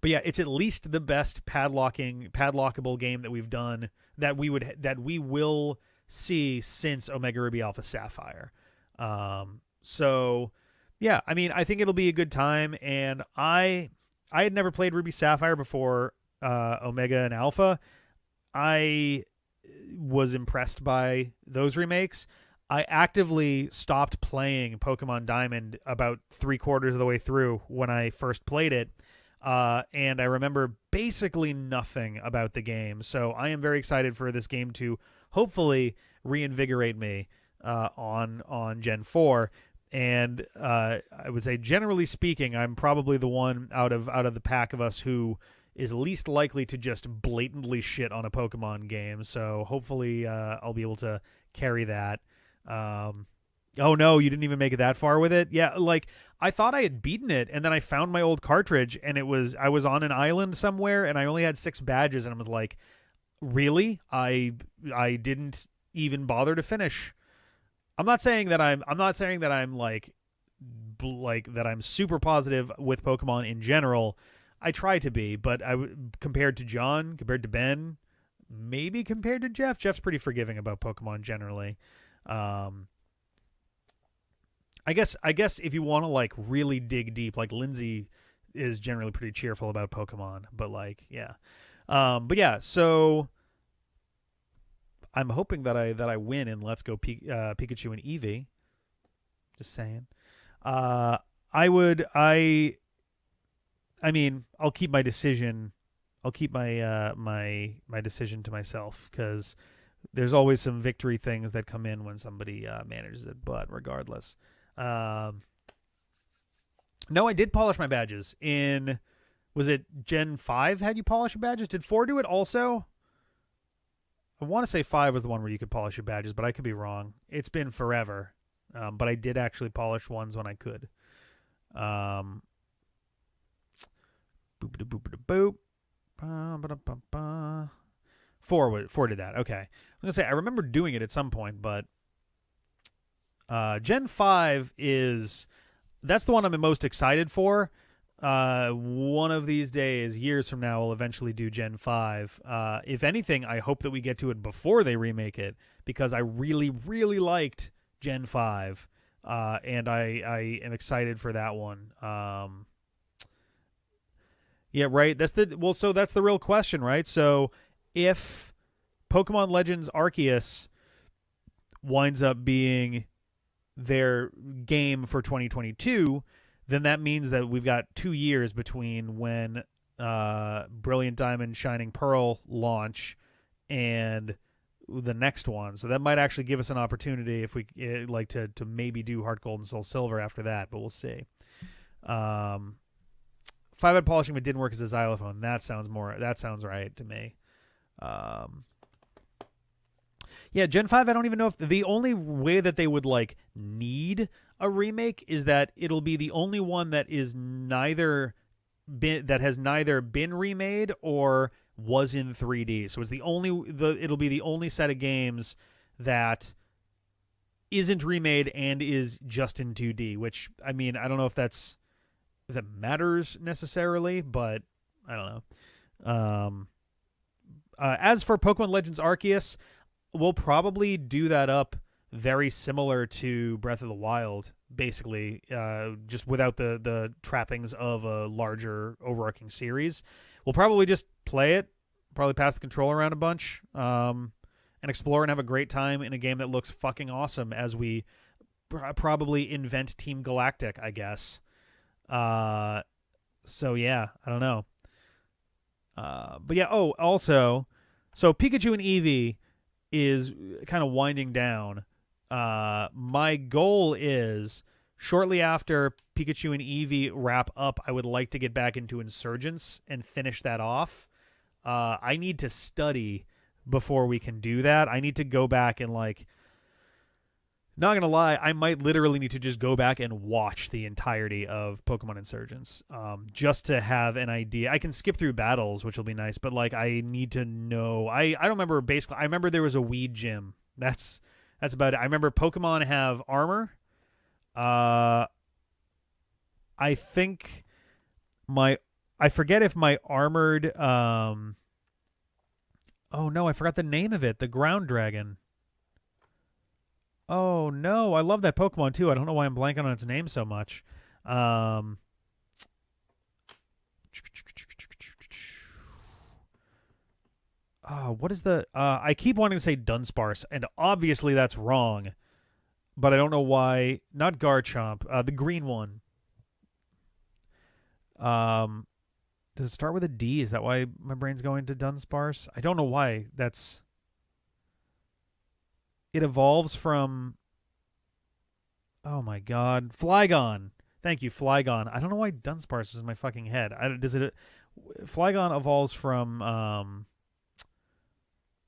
but yeah, it's at least the best padlockable game that we've done that we will see since Omega Ruby Alpha Sapphire. So yeah, I mean, I think it'll be a good time, and I had never played Ruby Sapphire before Omega and Alpha. I was impressed by those remakes. I actively stopped playing Pokemon Diamond about 3/4 of the way through when I first played it, and I remember basically nothing about the game. So I am very excited for this game to hopefully reinvigorate me on Gen 4. And I would say, generally speaking, I'm probably the one out of the pack of us who is least likely to just blatantly shit on a Pokemon game. So hopefully I'll be able to carry that. Oh no, you didn't even make it that far with it? Yeah, like I thought I had beaten it, and then I found my old cartridge, and I was on an island somewhere, and I only had 6 badges, and I was like, really? I didn't even bother to finish. I'm not saying that I'm like that I'm super positive with Pokemon in general. I try to be, but compared to John, compared to Ben, maybe compared to Jeff's pretty forgiving about Pokemon generally. I guess if you want to like really dig deep, like Lindsay is generally pretty cheerful about Pokemon, but like but yeah, so I'm hoping that I win in Let's Go Pikachu and Eevee. Just saying. I mean, I'll keep my decision. I'll keep my my decision to myself because there's always some victory things that come in when somebody manages it. But regardless, no, I did polish my badges in. Was it Gen 5 had you polish your badges? Did 4 do it also? I want to say 5 was the one where you could polish your badges, but I could be wrong. It's been forever. But I did actually polish ones when I could. Boop boop. 4 did that. Okay. I was gonna say I remember doing it at some point, but Gen 5 that's the one I'm most excited for. One of these days, years from now, we'll eventually do Gen 5. If anything, I hope that we get to it before they remake it because I really, really liked Gen 5, and I am excited for that one. Yeah, right. That's the real question, right? So if Pokemon Legends Arceus winds up being their game for 2022, then that means that we've got 2 years between when Brilliant Diamond, Shining Pearl launch and the next one. So that might actually give us an opportunity if we like to maybe do Heart Gold and Soul Silver after that, but we'll see. 5-Out polishing, but didn't work as a xylophone. That sounds right to me. Yeah, Gen 5, I don't even know if the only way that they would like need a remake is that it'll be the only one that has neither been remade or was in 3D. So it's it'll be the only set of games that isn't remade and is just in 2D, which I mean, I don't know if that matters necessarily, but I don't know. As for Pokemon Legends Arceus, we'll probably do that up very similar to Breath of the Wild, basically, just without the trappings of a larger overarching series. We'll probably just play it, probably pass the controller around a bunch, and explore and have a great time in a game that looks fucking awesome as we probably invent Team Galactic, I guess. So yeah, I don't know. But yeah, also, so Pikachu and Eevee is kind of winding down. My goal is shortly after Pikachu and Eevee wrap up, I would like to get back into Insurgence and finish that off. I need to study before we can do that. I need to go back and like, not gonna lie, I might literally need to just go back and watch the entirety of Pokemon Insurgence, just to have an idea. I can skip through battles, which will be nice, but like I need to know. I don't remember basically. I remember there was a weed gym. That's about it. I remember Pokemon have armor. I think I forget if my armored. Oh no, I forgot the name of it. The ground dragon. Oh no, I love that Pokemon too. I don't know why I'm blanking on its name so much. What is the? I keep wanting to say Dunsparce, and obviously that's wrong, but I don't know why. Not Garchomp, the green one. Does it start with a D? Is that why my brain's going to Dunsparce? I don't know why. It evolves from. Oh my God, Flygon. Thank you, Flygon. I don't know why Dunsparce was in my fucking head. Flygon evolves from.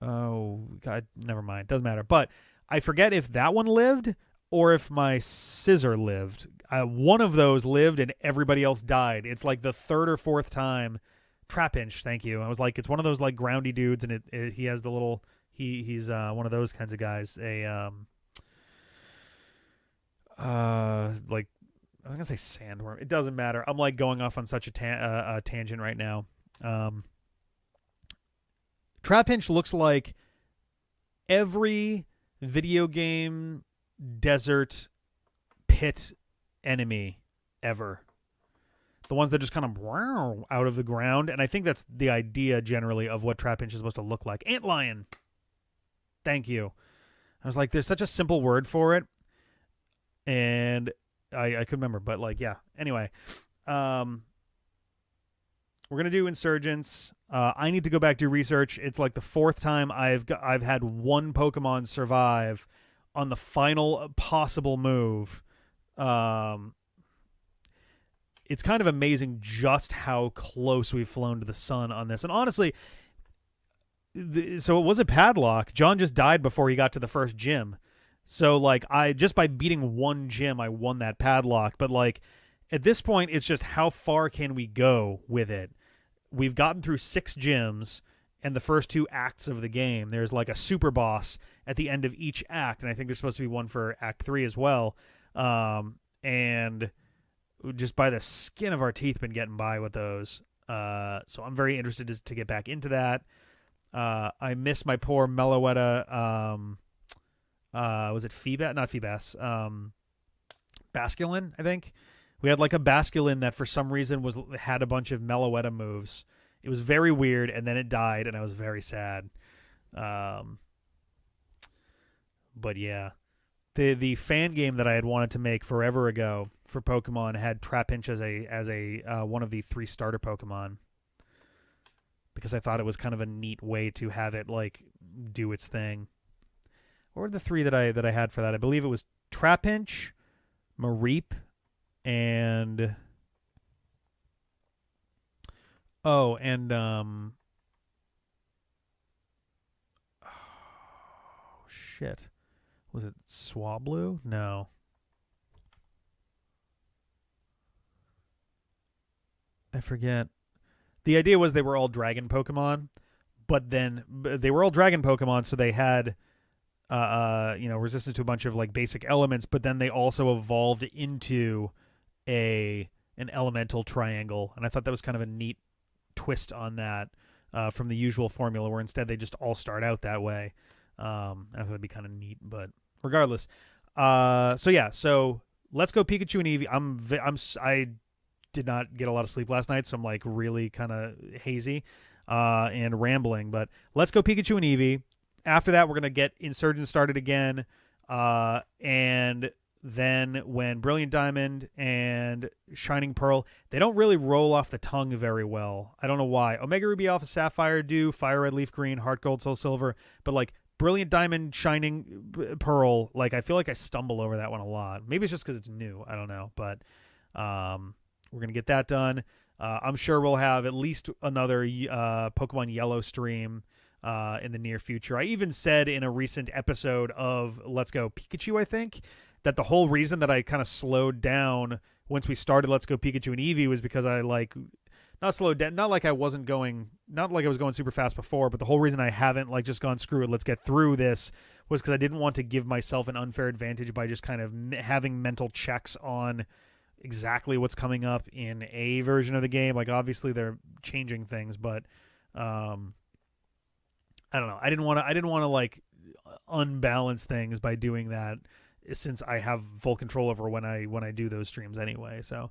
Oh God, never mind. Doesn't matter. But I forget if that one lived or if my scissor lived. One of those lived and everybody else died. It's like the third or fourth time. Trapinch, thank you. I was like, it's one of those like groundy dudes, and he has the little. He's one of those kinds of guys. Like I was gonna say sandworm. It doesn't matter. I'm like going off on such a tangent right now. Trapinch looks like every video game desert pit enemy ever. The ones that just kind of out of the ground. And I think that's the idea generally of what Trapinch is supposed to look like. Antlion. Thank you. I was like, there's such a simple word for it. And I couldn't remember. But like, yeah. Anyway. We're going to do Insurgents. I need to go back do research. It's like the fourth time I've had one Pokemon survive on the final possible move. It's kind of amazing just how close we've flown to the sun on this. And honestly, so it was a padlock. John just died before he got to the first gym. So like just by beating one gym, I won that padlock. But like at this point, it's just how far can we go with it? We've gotten through 6 gyms and the first 2 acts of the game. There's like a super boss at the end of each act. And I think there's supposed to be one for Act 3 as well. And just by the skin of our teeth been getting by with those. So I'm very interested to get back into that. I miss my poor Meloetta. Was it Feebas? Not Feebas. Basculin, I think. We had like a Basculin that for some reason had a bunch of Meloetta moves. It was very weird, and then it died, and I was very sad. But yeah. The fan game that I had wanted to make forever ago for Pokemon had Trapinch as a one of the 3 starter Pokemon, because I thought it was kind of a neat way to have it like do its thing. What were the 3 that I had for that? I believe it was Trapinch, Mareep, and oh shit. Was it Swablu? No. I forget. The idea was they were all dragon Pokemon, but then they were all dragon Pokemon, so they had resistance to a bunch of like basic elements, but then they also evolved into an elemental triangle, and I thought that was kind of a neat twist on that from the usual formula, where instead they just all start out that way. I thought that'd be kind of neat, but regardless. So let's go Pikachu and Eevee. I did not get a lot of sleep last night, so I'm like really kind of hazy and rambling. But let's go Pikachu and Eevee. After that, we're gonna get Insurgents started again, and then when Brilliant Diamond and Shining Pearl, they don't really roll off the tongue very well. I don't know why. Omega Ruby, Alpha Sapphire do, Fire Red, Leaf Green, Heart Gold, Soul Silver, but like Brilliant Diamond, Shining Pearl, like I feel like I stumble over that one a lot. Maybe it's just because it's new. I don't know, but we're gonna get that done. I'm sure we'll have at least another Pokemon Yellow stream in the near future. I even said in a recent episode of Let's Go Pikachu, I think, that the whole reason that I kind of slowed down once we started Let's Go Pikachu and Eevee was because I not slowed down, not like I was going super fast before, but the whole reason I haven't like just gone screw it, let's get through this, was because I didn't want to give myself an unfair advantage by just kind of having mental checks on exactly what's coming up in a version of the game. Like obviously they're changing things, but I don't know. I didn't want to like unbalance things by doing that, since I have full control over when I do those streams anyway. So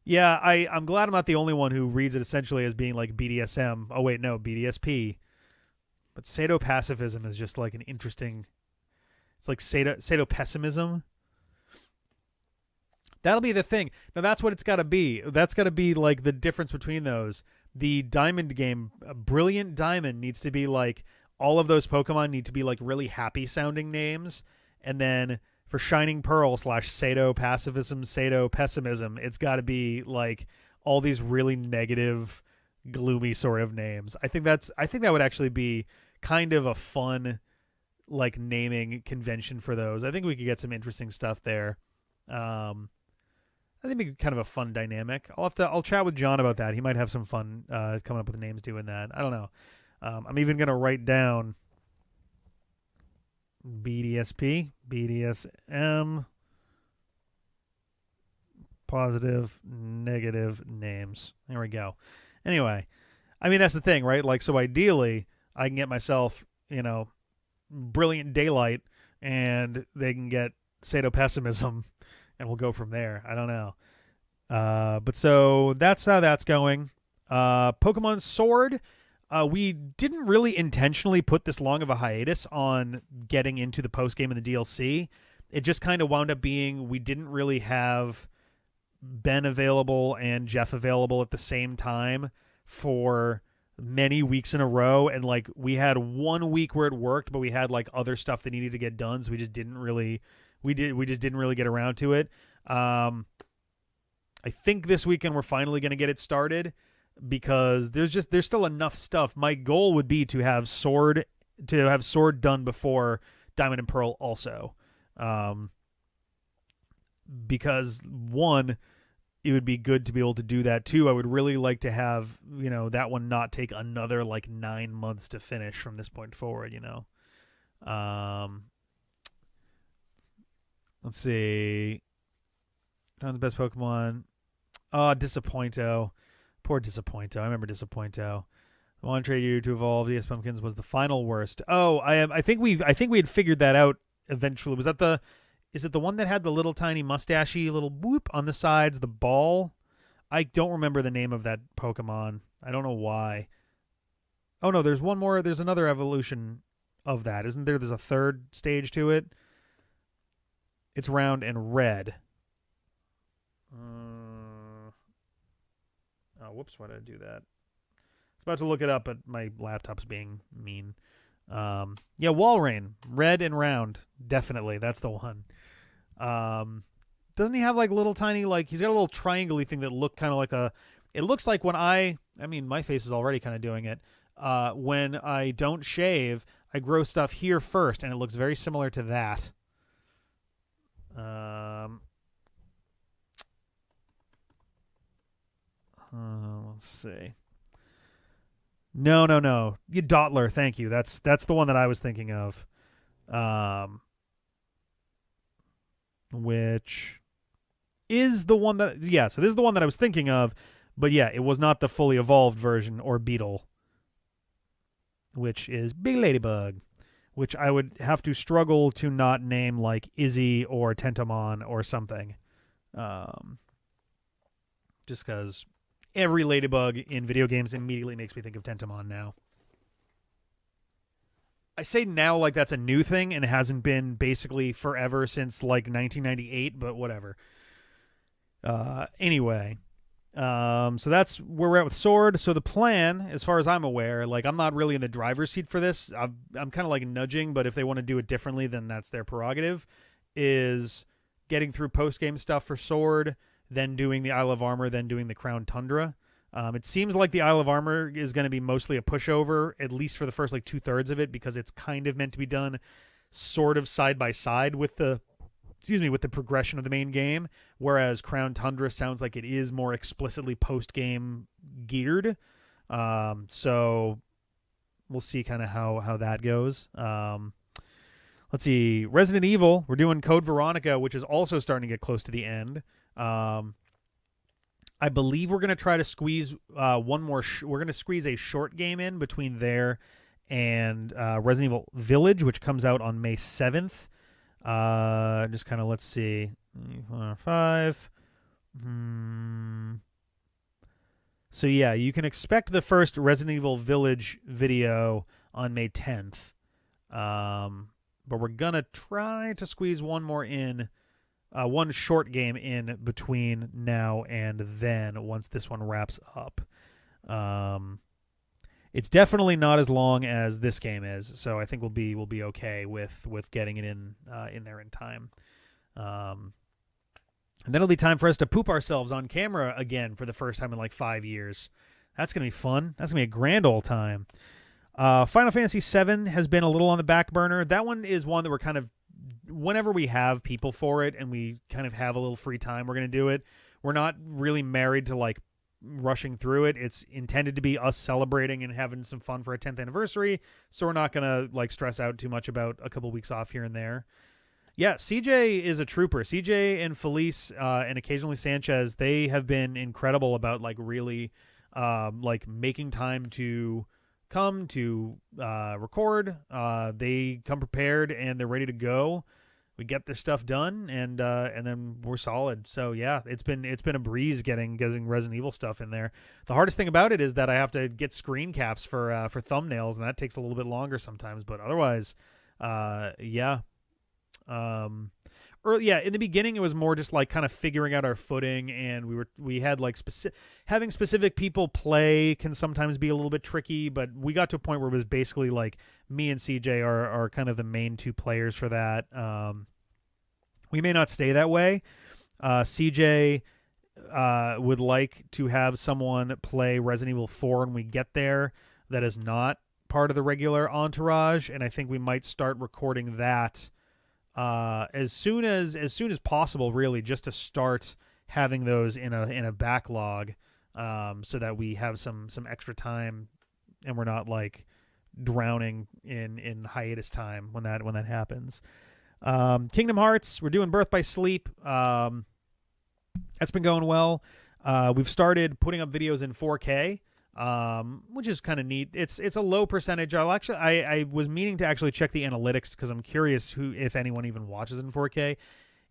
yeah, I'm glad I'm not the only one who reads it essentially as being like BDSM. Oh wait, no, BDSP. But sadopacifism is just like an interesting. It's like sadopessimism. That'll be the thing. Now that's what it's got to be. That's got to be like the difference between those. The Diamond game, Brilliant Diamond, needs to be like all of those Pokemon need to be like really happy sounding names, and then for Shining Pearl / sadopacifism, sadopessimism, it's got to be like all these really negative, gloomy sort of names. I think that would actually be kind of a fun like naming convention for those. I think we could get some interesting stuff there. I think it'd be kind of a fun dynamic. I'll chat with John about that. He might have some fun coming up with names doing that. I don't know. I'm even gonna write down BDSP, BDSM, positive, negative names. There we go. Anyway, I mean, that's the thing, right? Like, so ideally, I can get myself, Brilliant Daylight, and they can get Sadopessimism, and we'll go from there. I don't know. But so that's how that's going. Pokemon Sword, we didn't really intentionally put this long of a hiatus on getting into the post-game and the DLC. It just kind of wound up being we didn't really have Ben available and Jeff available at the same time for many weeks in a row, and like we had 1 week where it worked, but we had like other stuff that needed to get done, so we just didn't really get around to it. I think this weekend we're finally going to get it started because there's still enough stuff. My goal would be to have Sword done before Diamond and Pearl also. Because one, it would be good to be able to do that. Two, I would really like to have, that one not take another like 9 months to finish from this point forward, Let's see. Not the best Pokemon. Oh, Disappointo. Poor Disappointo. I remember Disappointo. I want to trade you to evolve. Yes, Pumpkins was the final worst. Oh, I think we had figured that out eventually. Is it the one that had the little tiny mustachy little whoop on the sides, the ball? I don't remember the name of that Pokemon. I don't know why. Oh no, there's one more. There's another evolution of that, isn't there? There's a third stage to it. It's round and red. Oh, whoops! Why did I do that? I was about to look it up, but my laptop's being mean. Yeah, Walrein, red and round, definitely. That's the one. Doesn't he have like little tiny, like he's got a little triangle-y thing that look kind of like it looks like when I mean, my face is already kind of doing it. When I don't shave, I grow stuff here first, and it looks very similar to that. Let's see. No. Dottler, thank you. That's the one that I was thinking of. Which is the one that, so this is the one that I was thinking of, but yeah, it was not the fully evolved version or Beetle, which is Big Ladybug, which I would have to struggle to not name like Izzy or Tentomon or something. Just because every Ladybug in video games immediately makes me think of Tentomon now. I say now like that's a new thing and it hasn't been basically forever since like 1998, but whatever. Anyway, so that's where we're at with Sword. So the plan, as far as I'm aware, like I'm not really in the driver's seat for this. I'm kind of like nudging, but if they want to do it differently, then that's their prerogative, is getting through post-game stuff for Sword, then doing the Isle of Armor, then doing the Crown Tundra. It seems like the Isle of Armor is going to be mostly a pushover, at least for the first like 2/3 of it, because it's kind of meant to be done sort of side by side with the progression of the main game, whereas Crown Tundra sounds like it is more explicitly post-game geared. So we'll see kind of how that goes. Let's see. Resident Evil, we're doing Code Veronica, which is also starting to get close to the end. I believe we're going to try to squeeze one more. We're going to squeeze a short game in between there and Resident Evil Village, which comes out on May 7th. Just kind of, let's see. 5. So yeah, you can expect the first Resident Evil Village video on May 10th. But we're going to try to squeeze one more in. One short game in between now and then once this one wraps up. It's definitely not as long as this game is, so I think we'll be okay with getting it in there in time. And then it'll be time for us to poop ourselves on camera again for the first time in like 5 years. That's going to be fun. That's going to be a grand old time. Final Fantasy VII has been a little on the back burner. That one is one that we're kind of, whenever we have people for it and we kind of have a little free time, we're going to do it. We're not really married to like rushing through it. It's intended to be us celebrating and having some fun for a 10th anniversary, so we're not gonna like stress out too much about a couple weeks off here and there. Yeah, CJ is a trooper. CJ and Felice and occasionally Sanchez, they have been incredible about like really like making time to come to record. They come prepared and they're ready to go. We get their stuff done and then we're solid. So yeah, it's been a breeze getting Resident Evil stuff in there. The hardest thing about it is that I have to get screen caps for thumbnails, and that takes a little bit longer sometimes. But otherwise, yeah. In the beginning it was more just like kind of figuring out our footing, and we had like having specific people play can sometimes be a little bit tricky, but we got to a point where it was basically like me and CJ are kind of the main two players for that. We may not stay that way. CJ would like to have someone play Resident Evil 4 when we get there that is not part of the regular entourage, and I think we might start recording that as soon as possible, really, just to start having those in a backlog, so that we have some extra time and we're not like drowning in hiatus time when that happens. Kingdom Hearts, we're doing Birth by Sleep. That's been going well. We've started putting up videos in 4K. Which is kind of neat. It's a low percentage. I was meaning to actually check the analytics because I'm curious if anyone even watches in 4K.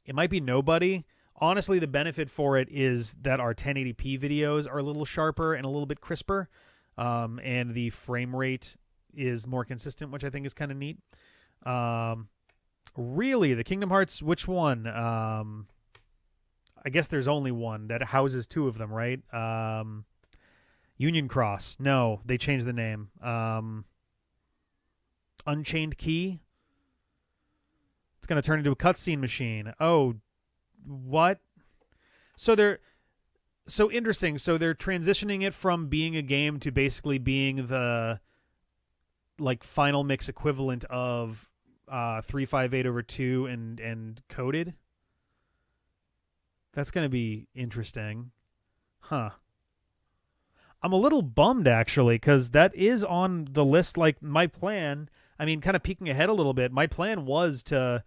It might be nobody. Honestly, the benefit for it is that our 1080p videos are a little sharper and a little bit crisper, and the frame rate is more consistent, which I think is kind of neat. Really, the Kingdom Hearts, which one? I guess there's only one that houses two of them, right? Union Cross. No, they changed the name. Unchained Key. It's going to turn into a cutscene machine. Oh, what? So interesting. So they're transitioning it from being a game to basically being the like final mix equivalent of 358/2 and coded. That's going to be interesting. Huh. I'm a little bummed, actually, because that is on the list. Like, my plan, I mean, kind of peeking ahead a little bit, my plan was to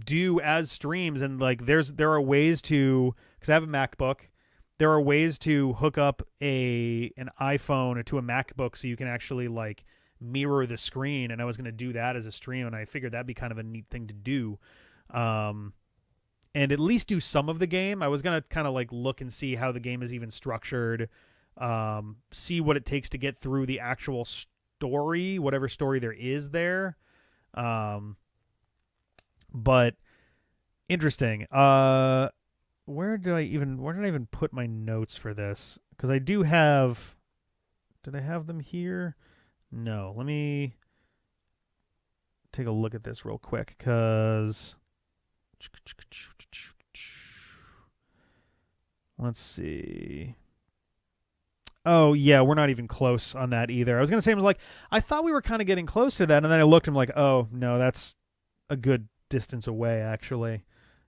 do as streams, and like there are ways to, because I have a MacBook, there are ways to hook up an iPhone to a MacBook so you can actually like mirror the screen, and I was going to do that as a stream, and I figured that'd be kind of a neat thing to do. And at least do some of the game. I was going to kind of like look and see how the game is even structured, see what it takes to get through the actual story, whatever story there is there. But interesting. Where did I even put my notes for this? Because I do have, did I have them here? No, let me take a look at this real quick, because let's see. Oh, yeah, we're not even close on that either. I was going to say, I thought we were kind of getting close to that, and then I looked and I'm like, oh, no, that's a good distance away, actually.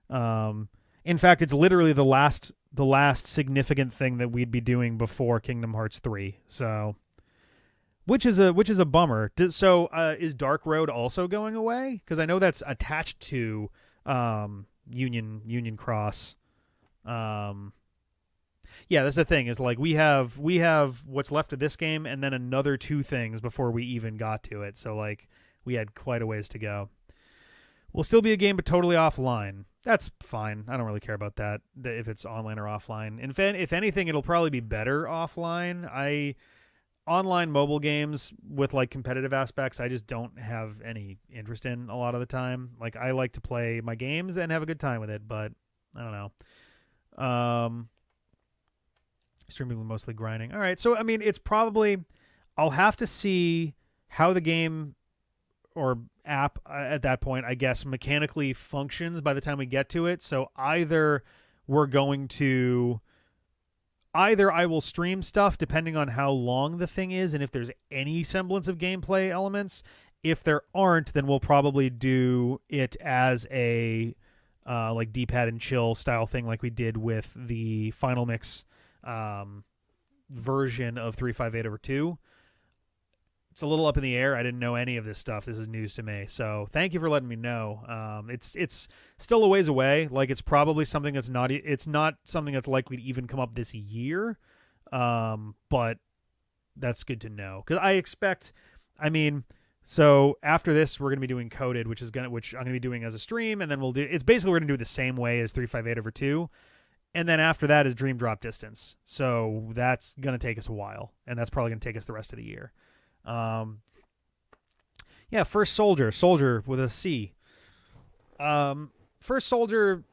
In fact, it's literally the last significant thing that we'd be doing before Kingdom Hearts 3. So, which is a bummer. So, is Dark Road also going away? Because I know that's attached to Union Cross. Yeah, that's the thing, is like we have what's left of this game and then another 2 things before we even got to it. So like we had quite a ways to go. Will still be a game, but totally offline. That's fine. I don't really care about that, if it's online or offline. If anything, it'll probably be better offline. Online mobile games with like competitive aspects, I just don't have any interest in a lot of the time. Like, I like to play my games and have a good time with it, but I don't know. Streaming, mostly grinding. All right, so I mean, it's probably, I'll have to see how the game or app at that point, I guess, mechanically functions by the time we get to it. So either I will stream stuff depending on how long the thing is and if there's any semblance of gameplay elements. If there aren't, then we'll probably do it as a like D-pad and chill style thing, like we did with the Final Mix version of 358/2. It's a little up in the air. I didn't know any of this stuff. This is news to me. So thank you for letting me know. It's still a ways away. Like, it's probably something that's not. It's not something that's likely to even come up this year. But that's good to know, because I expect. I mean, so after this, we're gonna be doing Coded, which I'm gonna be doing as a stream, and then we'll do. It's basically we're gonna do it the same way as 358/2. And then after that is Dream Drop Distance. So that's going to take us a while. And that's probably going to take us the rest of the year. First Soldier. Soldier with a C. First Soldier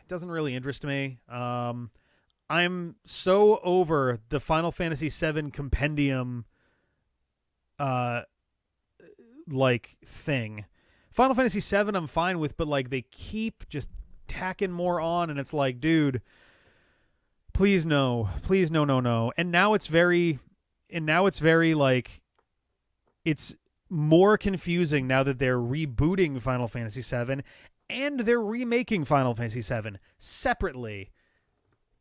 doesn't really interest me. I'm so over the Final Fantasy VII compendium thing. Final Fantasy VII I'm fine with, but like they keep just tacking more on, and it's like, dude, please no, no. And now it's very like, it's more confusing now that they're rebooting Final Fantasy VII and they're remaking Final Fantasy VII separately.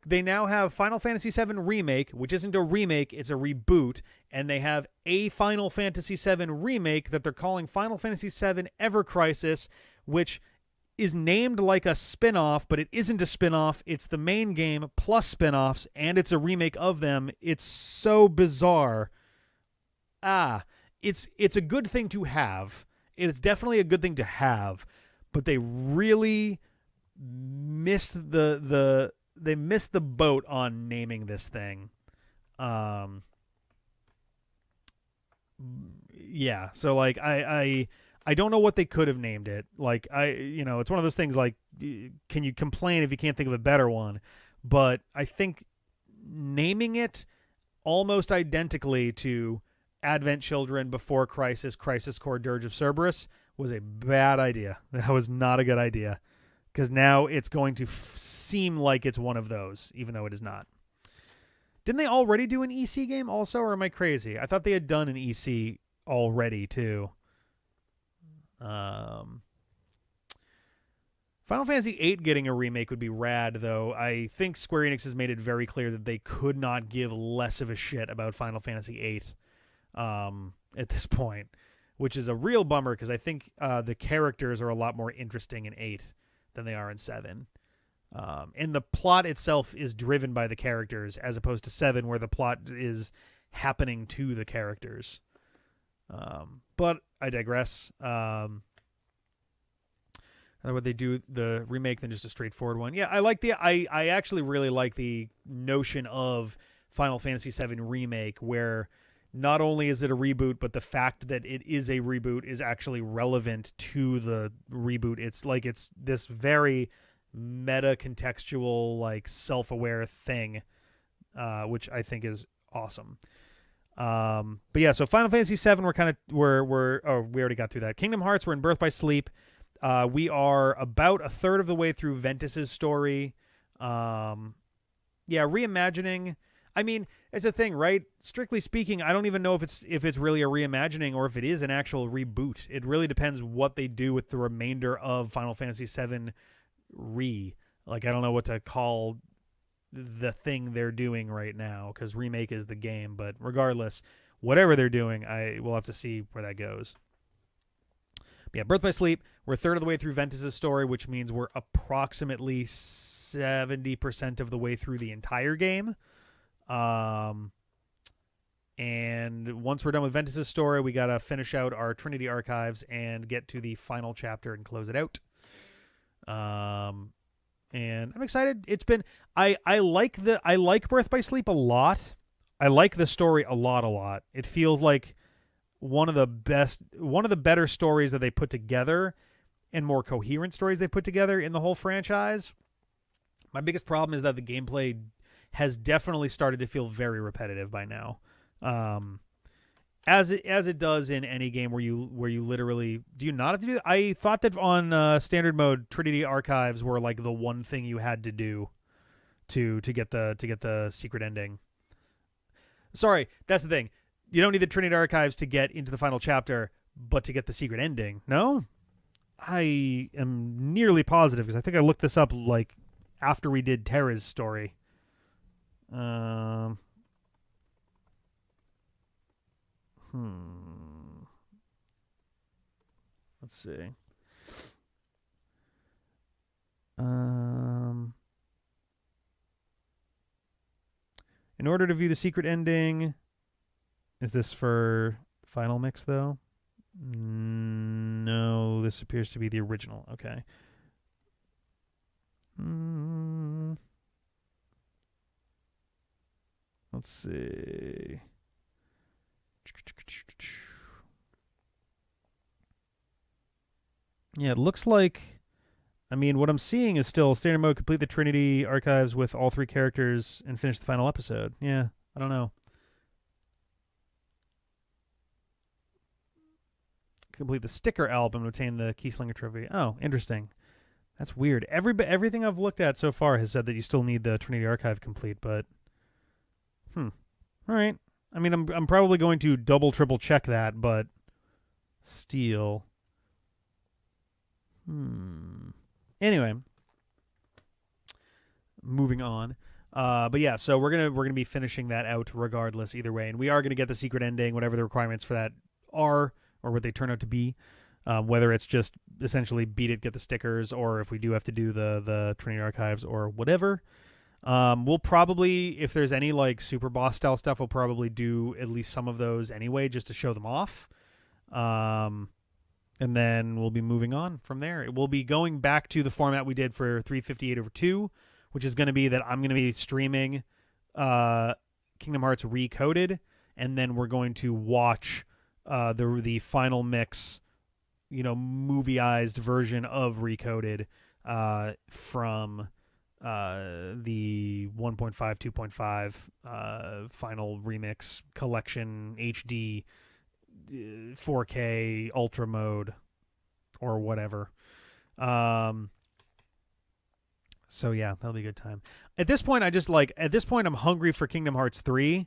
They now have Final Fantasy VII Remake, which isn't a remake, it's a reboot, and they have a Final Fantasy VII Remake that they're calling Final Fantasy VII Ever Crisis, which is named like a spin-off, but it isn't a spin-off. It's the main game plus spin-offs, and it's a remake of them. It's so bizarre. It's a good thing to have. It's definitely a good thing to have, but they really missed they missed the boat on naming this thing. Yeah, so like I don't know what they could have named it. Like, it's one of those things like, can you complain if you can't think of a better one? But I think naming it almost identically to Advent Children, Before Crisis, Crisis Core, Dirge of Cerberus was a bad idea. That was not a good idea, because now it's going to seem like it's one of those, even though it is not. Didn't they already do an EC game also, or am I crazy? I thought they had done an EC already too. Final Fantasy VIII getting a remake would be rad, though. I think Square Enix has made it very clear that they could not give less of a shit about Final Fantasy VIII at this point, which is a real bummer, because I think the characters are a lot more interesting in 8 than they are in 7. And the plot itself is driven by the characters, as opposed to 7, where the plot is happening to the characters. But I digress. Would they do the remake than just a straightforward one? Yeah, I actually really like the notion of Final Fantasy VII Remake, where not only is it a reboot, but the fact that it is a reboot is actually relevant to the reboot. It's like, it's this very meta contextual, like, self-aware thing, which I think is awesome. But yeah, so Final Fantasy VII, we already got through that. Kingdom Hearts, we're in Birth by Sleep. We are about a third of the way through Ventus's story. Reimagining. I mean, it's a thing, right? Strictly speaking, I don't even know if it's really a reimagining or if it is an actual reboot. It really depends what they do with the remainder of Final Fantasy VII Like, I don't know what to call the thing they're doing right now, because remake is the game. But regardless, whatever they're doing, we'll have to see where that goes. Yeah, Birth by Sleep, we're a third of the way through Ventus's story, which means we're approximately 70% of the way through the entire game. And once we're done with Ventus's story, we got to finish out our Trinity archives and get to the final chapter and close it out. And I'm excited. It's been, I like Birth by Sleep a lot. I like the story a lot. It feels like one of the better stories that they put together, and more coherent stories they put together in the whole franchise. My biggest problem is that the gameplay has definitely started to feel very repetitive by now. As it does in any game where you literally, do you not have to do that? I thought that on standard mode, Trinity archives were like the one thing you had to do to get the secret ending. Sorry, that's the thing. You don't need the Trinity archives to get into the final chapter, but to get the secret ending. No? I am nearly positive, because I think I looked this up like after we did Terra's story. Um, Let's see. In order to view the secret ending, is this for Final Mix though? No, this appears to be the original. Okay. Let's see. Yeah, it looks like. I mean, what I'm seeing is still standard mode, complete the Trinity archives with all 3 characters and finish the final episode. Yeah, I don't know. Complete the sticker album and obtain the Keyslinger trophy. Oh, interesting. That's weird. Everything I've looked at so far has said that you still need the Trinity archive complete, but all right. I mean, I'm probably going to double triple check that, but still. Anyway, moving on. But yeah, so we're gonna be finishing that out regardless either way, and we are gonna get the secret ending, whatever the requirements for that are, or what they turn out to be. Whether it's just essentially beat it, get the stickers, or if we do have to do the Trinity archives or whatever. We'll probably, if there's any like super boss style stuff, we'll probably do at least some of those anyway, just to show them off. And then we'll be moving on from there. We'll be going back to the format we did for 358/2, which is going to be that I'm going to be streaming Kingdom Hearts Recoded, and then we're going to watch the final mix, movieized version of Recoded from the 1.5, 2.5 final remix collection HD 4K ultra mode or whatever. So yeah, that'll be a good time. At this point, I'm hungry for Kingdom Hearts 3.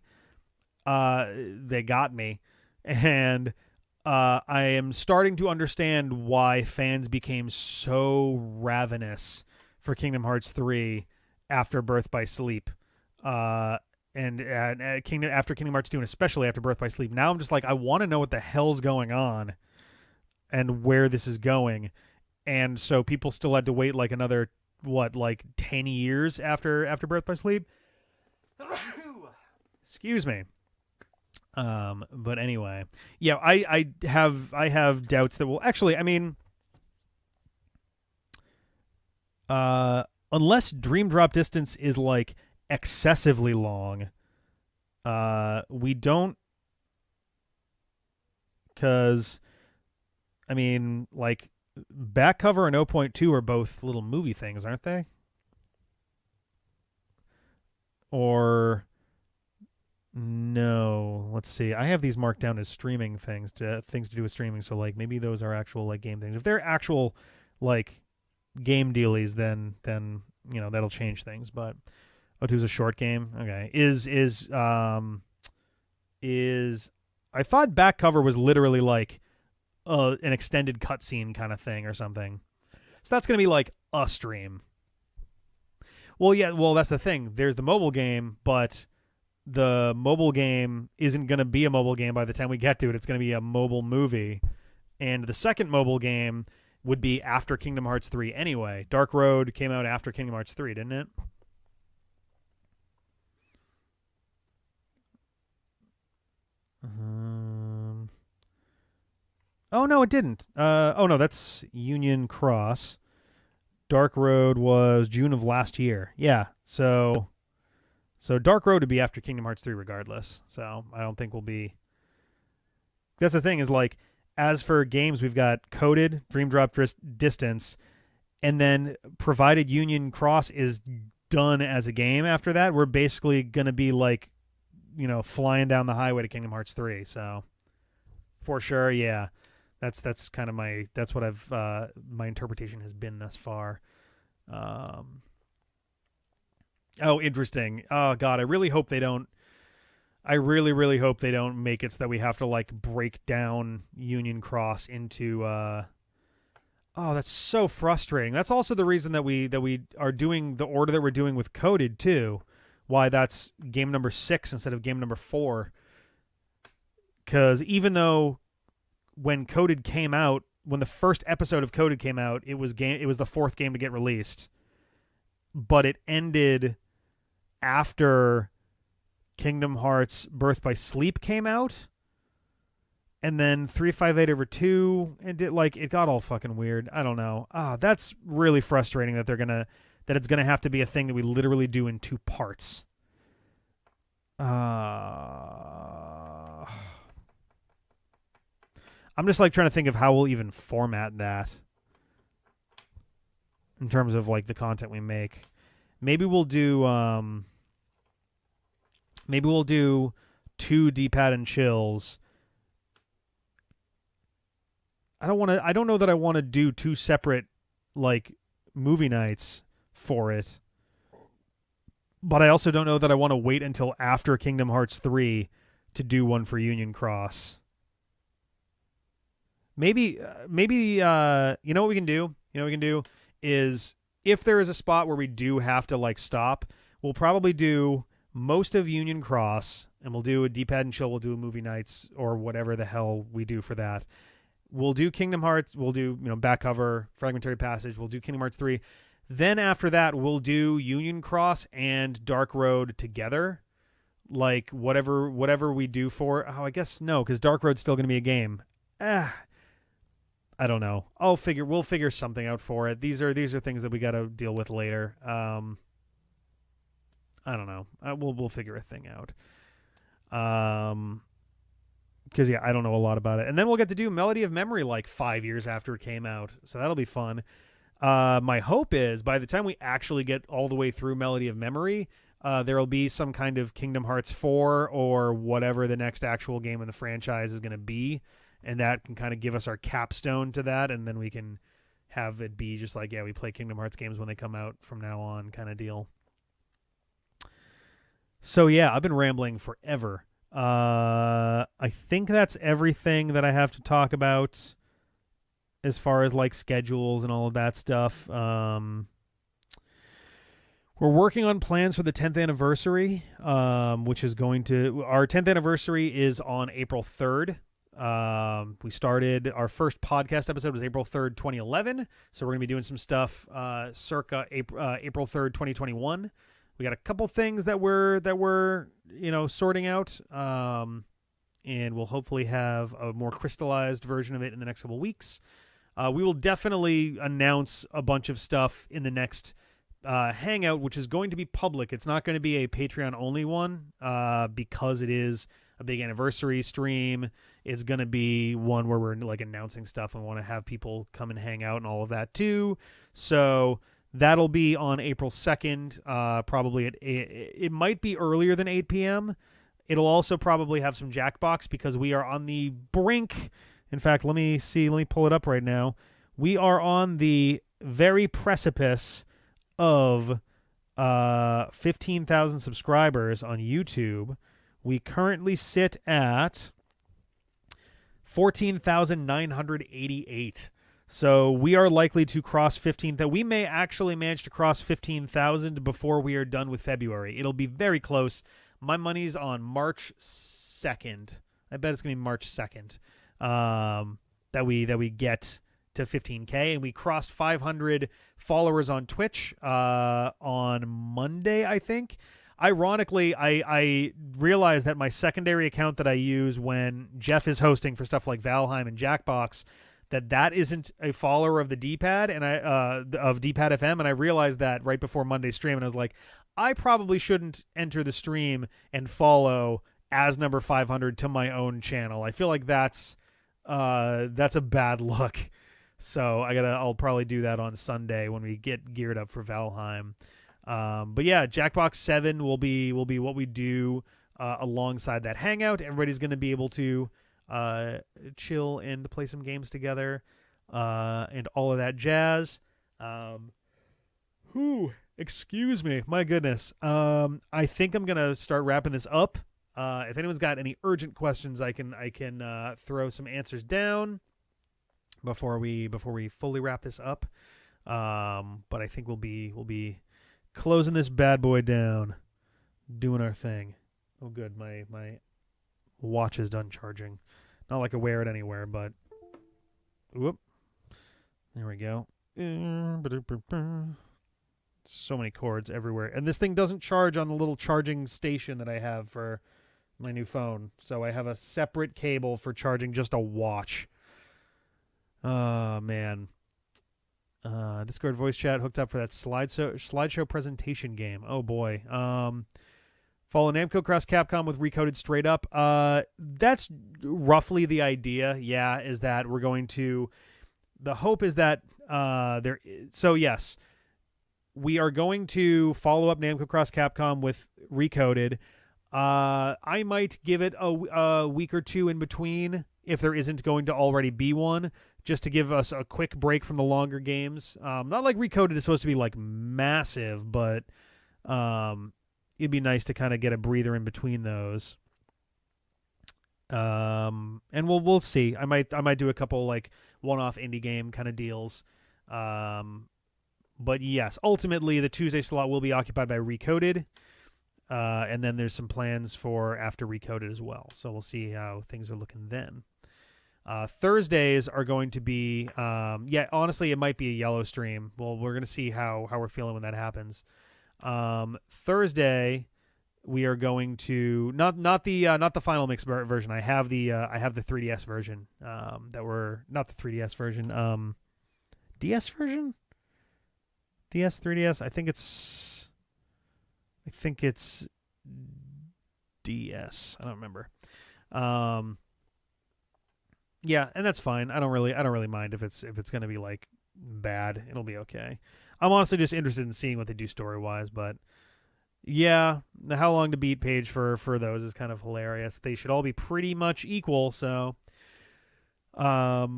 They got me, and I am starting to understand why fans became so ravenous for Kingdom Hearts 3 after Birth by Sleep. And after Kingdom Hearts 2, and especially after Birth by Sleep. Now I'm just like, I want to know what the hell's going on and where this is going. And so people still had to wait like another, 10 years after Birth by Sleep? Excuse me. But anyway. Yeah, I have doubts that will actually, I mean, unless Dream Drop Distance is like excessively long, we don't, because I mean, like, back cover and 0.2 are both little movie things, aren't they? Or no, let's see, I have these marked down as streaming things to do with streaming, so like maybe those are actual like game things. If they're actual like game dealies, then that'll change things. But 0.2 is a short game. Okay. Is I thought back cover was literally like an extended cutscene kind of thing or something. So that's going to be like a stream. Well, yeah, that's the thing. There's the mobile game, but the mobile game isn't going to be a mobile game by the time we get to it. It's going to be a mobile movie. And the second mobile game would be after Kingdom Hearts 3 anyway. Dark Road came out after Kingdom Hearts 3, didn't it? Oh, no, it didn't. Oh, no, that's Union Cross. Dark Road was June of last year. Yeah, so Dark Road would be after Kingdom Hearts 3 regardless. So I don't think we'll be... That's the thing is, like, as for games, we've got Coded, Dream Drop Distance, and then provided Union Cross is done as a game after that, we're basically going to be, like, flying down the highway to Kingdom Hearts 3. So, for sure, yeah. That's kind of that's what I've my interpretation has been thus far. Oh, interesting. Oh God, I really hope they don't. I really, really hope they don't make it so that we have to like break down Union Cross into. Oh, that's so frustrating. That's also the reason that we are doing the order that we're doing with Coded too, why that's game number 6 instead of game number 4. Because even though when Coded came out, when the first episode of Coded came out, it was the 4th game to get released. But it ended after Kingdom Hearts Birth by Sleep came out. And then 358/2, it got all fucking weird. I don't know. That's really frustrating that it's gonna have to be a thing that we literally do in 2 parts. I'm just like trying to think of how we'll even format that in terms of like the content we make. Maybe we'll do 2 D-pad and chills. I don't know that I want to do 2 separate like movie nights for it. But I also don't know that I want to wait until after Kingdom Hearts 3 to do one for Union Cross. Maybe you know what we can do? You know what we can do is if there is a spot where we do have to like stop, we'll probably do most of Union Cross and we'll do a D-pad and chill, we'll do a movie nights or whatever the hell we do for that. We'll do Kingdom Hearts, we'll do, back cover, Fragmentary Passage, we'll do Kingdom Hearts 3. Then after that, we'll do Union Cross and Dark Road together. Like whatever we do for, I guess no, because Dark Road's still going to be a game. I don't know. We'll figure something out for it. These are things that we got to deal with later. I don't know. We'll figure a thing out. Because I don't know a lot about it. And then we'll get to do Melody of Memory like 5 years after it came out. So that'll be fun. My hope is by the time we actually get all the way through Melody of Memory, there will be some kind of Kingdom Hearts 4 or whatever the next actual game in the franchise is going to be. And that can kind of give us our capstone to that. And then we can have it be just like, we play Kingdom Hearts games when they come out from now on kind of deal. So I've been rambling forever. I think that's everything that I have to talk about as far as like schedules and all of that stuff. We're working on plans for the 10th anniversary, which is our 10th anniversary is on April 3rd. We started our first podcast episode was April 3rd, 2011. So we're going to be doing some stuff circa April 3rd, 2021. We got a couple things that we're sorting out, and we'll hopefully have a more crystallized version of it in the next couple weeks. We will definitely announce a bunch of stuff in the next Hangout, which is going to be public. It's not going to be a Patreon-only one because it is a big anniversary stream. It's going to be one where we're like announcing stuff and want to have people come and hang out and all of that too. So that'll be on April 2nd, probably at it might be earlier than 8 p.m. It'll also probably have some Jackbox because we are on the brink. In fact, let me pull it up right now. We are on the very precipice of 15,000 subscribers on YouTube. We currently sit at 14,988. So we are likely to cross 15,000. We may actually manage to cross 15,000 before we are done with February. It'll be very close. My money's on March 2nd. I bet it's going to be March 2nd that we get to 15K. And we crossed 500 followers on Twitch on Monday, I think. Ironically, I realized that my secondary account that I use when Jeff is hosting for stuff like Valheim and Jackbox, that isn't a follower of the D-pad and of D-pad FM, and I realized that right before Monday's stream, and I was like, I probably shouldn't enter the stream and follow as number 500 to my own channel. I feel like that's a bad look. So I'll probably do that on Sunday when we get geared up for Valheim. But Jackbox 7 will be what we do alongside that Hangout. Everybody's going to be able to chill and play some games together and all of that jazz. Excuse me, my goodness. I think I'm gonna start wrapping this up. If anyone's got any urgent questions, I can throw some answers down before we fully wrap this up. But I think we'll be closing this bad boy down doing our thing. Oh, good. My watch is done charging. Not like I wear it anywhere, but whoop. There we go. So many cords everywhere. And this thing doesn't charge on the little charging station that I have for my new phone. So I have a separate cable for charging just a watch. Oh, man. Discord voice chat hooked up for that slideshow presentation game. Oh, boy. Follow Namco cross Capcom with Recoded straight up. That's roughly the idea, yeah, is that we're going to... The hope is that there... So, yes, we are going to follow up Namco cross Capcom with Recoded. I might give it a week or two in between if there isn't going to already be one, just to give us a quick break from the longer games. Not like Recoded is supposed to be like massive, but it'd be nice to kind of get a breather in between those. And we'll see. I might do a couple like one-off indie game kind of deals. But yes, ultimately the Tuesday slot will be occupied by Recoded. And then there's some plans for after Recoded as well. So we'll see how things are looking then. Thursdays are going to be, honestly, it might be a yellow stream. Well, we're going to see how we're feeling when that happens. Thursday, we are going to not the final mix version. I have the 3DS version. Not the 3DS version. DS version. DS 3DS. I think it's DS. I don't remember. Yeah, and that's fine. I don't really mind if it's going to be like bad. It'll be okay. I'm honestly just interested in seeing what they do story-wise, but yeah, the how long to beat page for those is kind of hilarious. They should all be pretty much equal, so but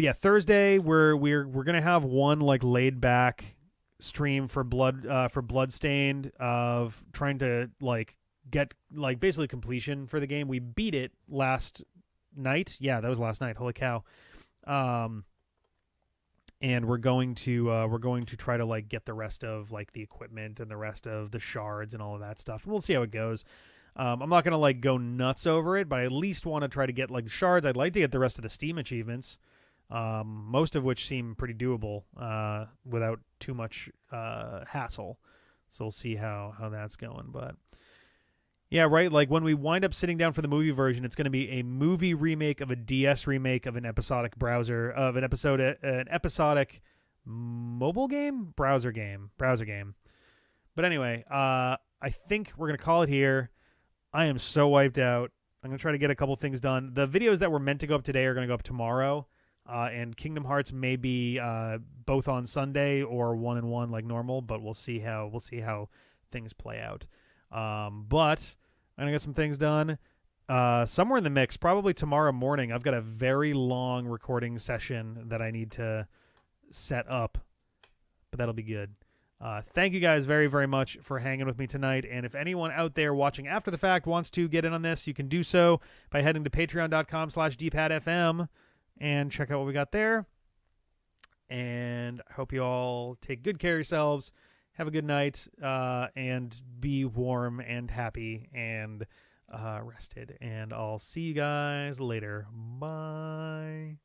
yeah, Thursday we're going to have one like laid back stream for Bloodstained of trying to like get like basically completion for the game. We beat it last night. Yeah, that was last night. Holy cow. And we're going to try to like get the rest of like the equipment and the rest of the shards and all of that stuff. And we'll see how it goes. I'm not going to like go nuts over it, but I at least want to try to get like the shards. I'd like to get the rest of the Steam achievements. Most of which seem pretty doable without too much hassle. So we'll see how that's going. But yeah, right. Like when we wind up sitting down for the movie version, it's going to be a movie remake of a DS remake of an episodic episodic mobile game, browser game. But anyway, I think we're going to call it here. I am so wiped out. I'm going to try to get a couple things done. The videos that were meant to go up today are going to go up tomorrow. And Kingdom Hearts may be both on Sunday or 1 and 1 like normal, but we'll see how things play out. But I'm gonna get some things done. Somewhere in the mix, probably tomorrow morning, I've got a very long recording session that I need to set up, but that'll be good. Thank you guys very, very much for hanging with me tonight. And if anyone out there watching after the fact wants to get in on this, you can do so by heading to patreon.com/dpadfm and check out what we got there. And I hope you all take good care of yourselves. Have a good night, and be warm and happy and rested. And I'll see you guys later. Bye.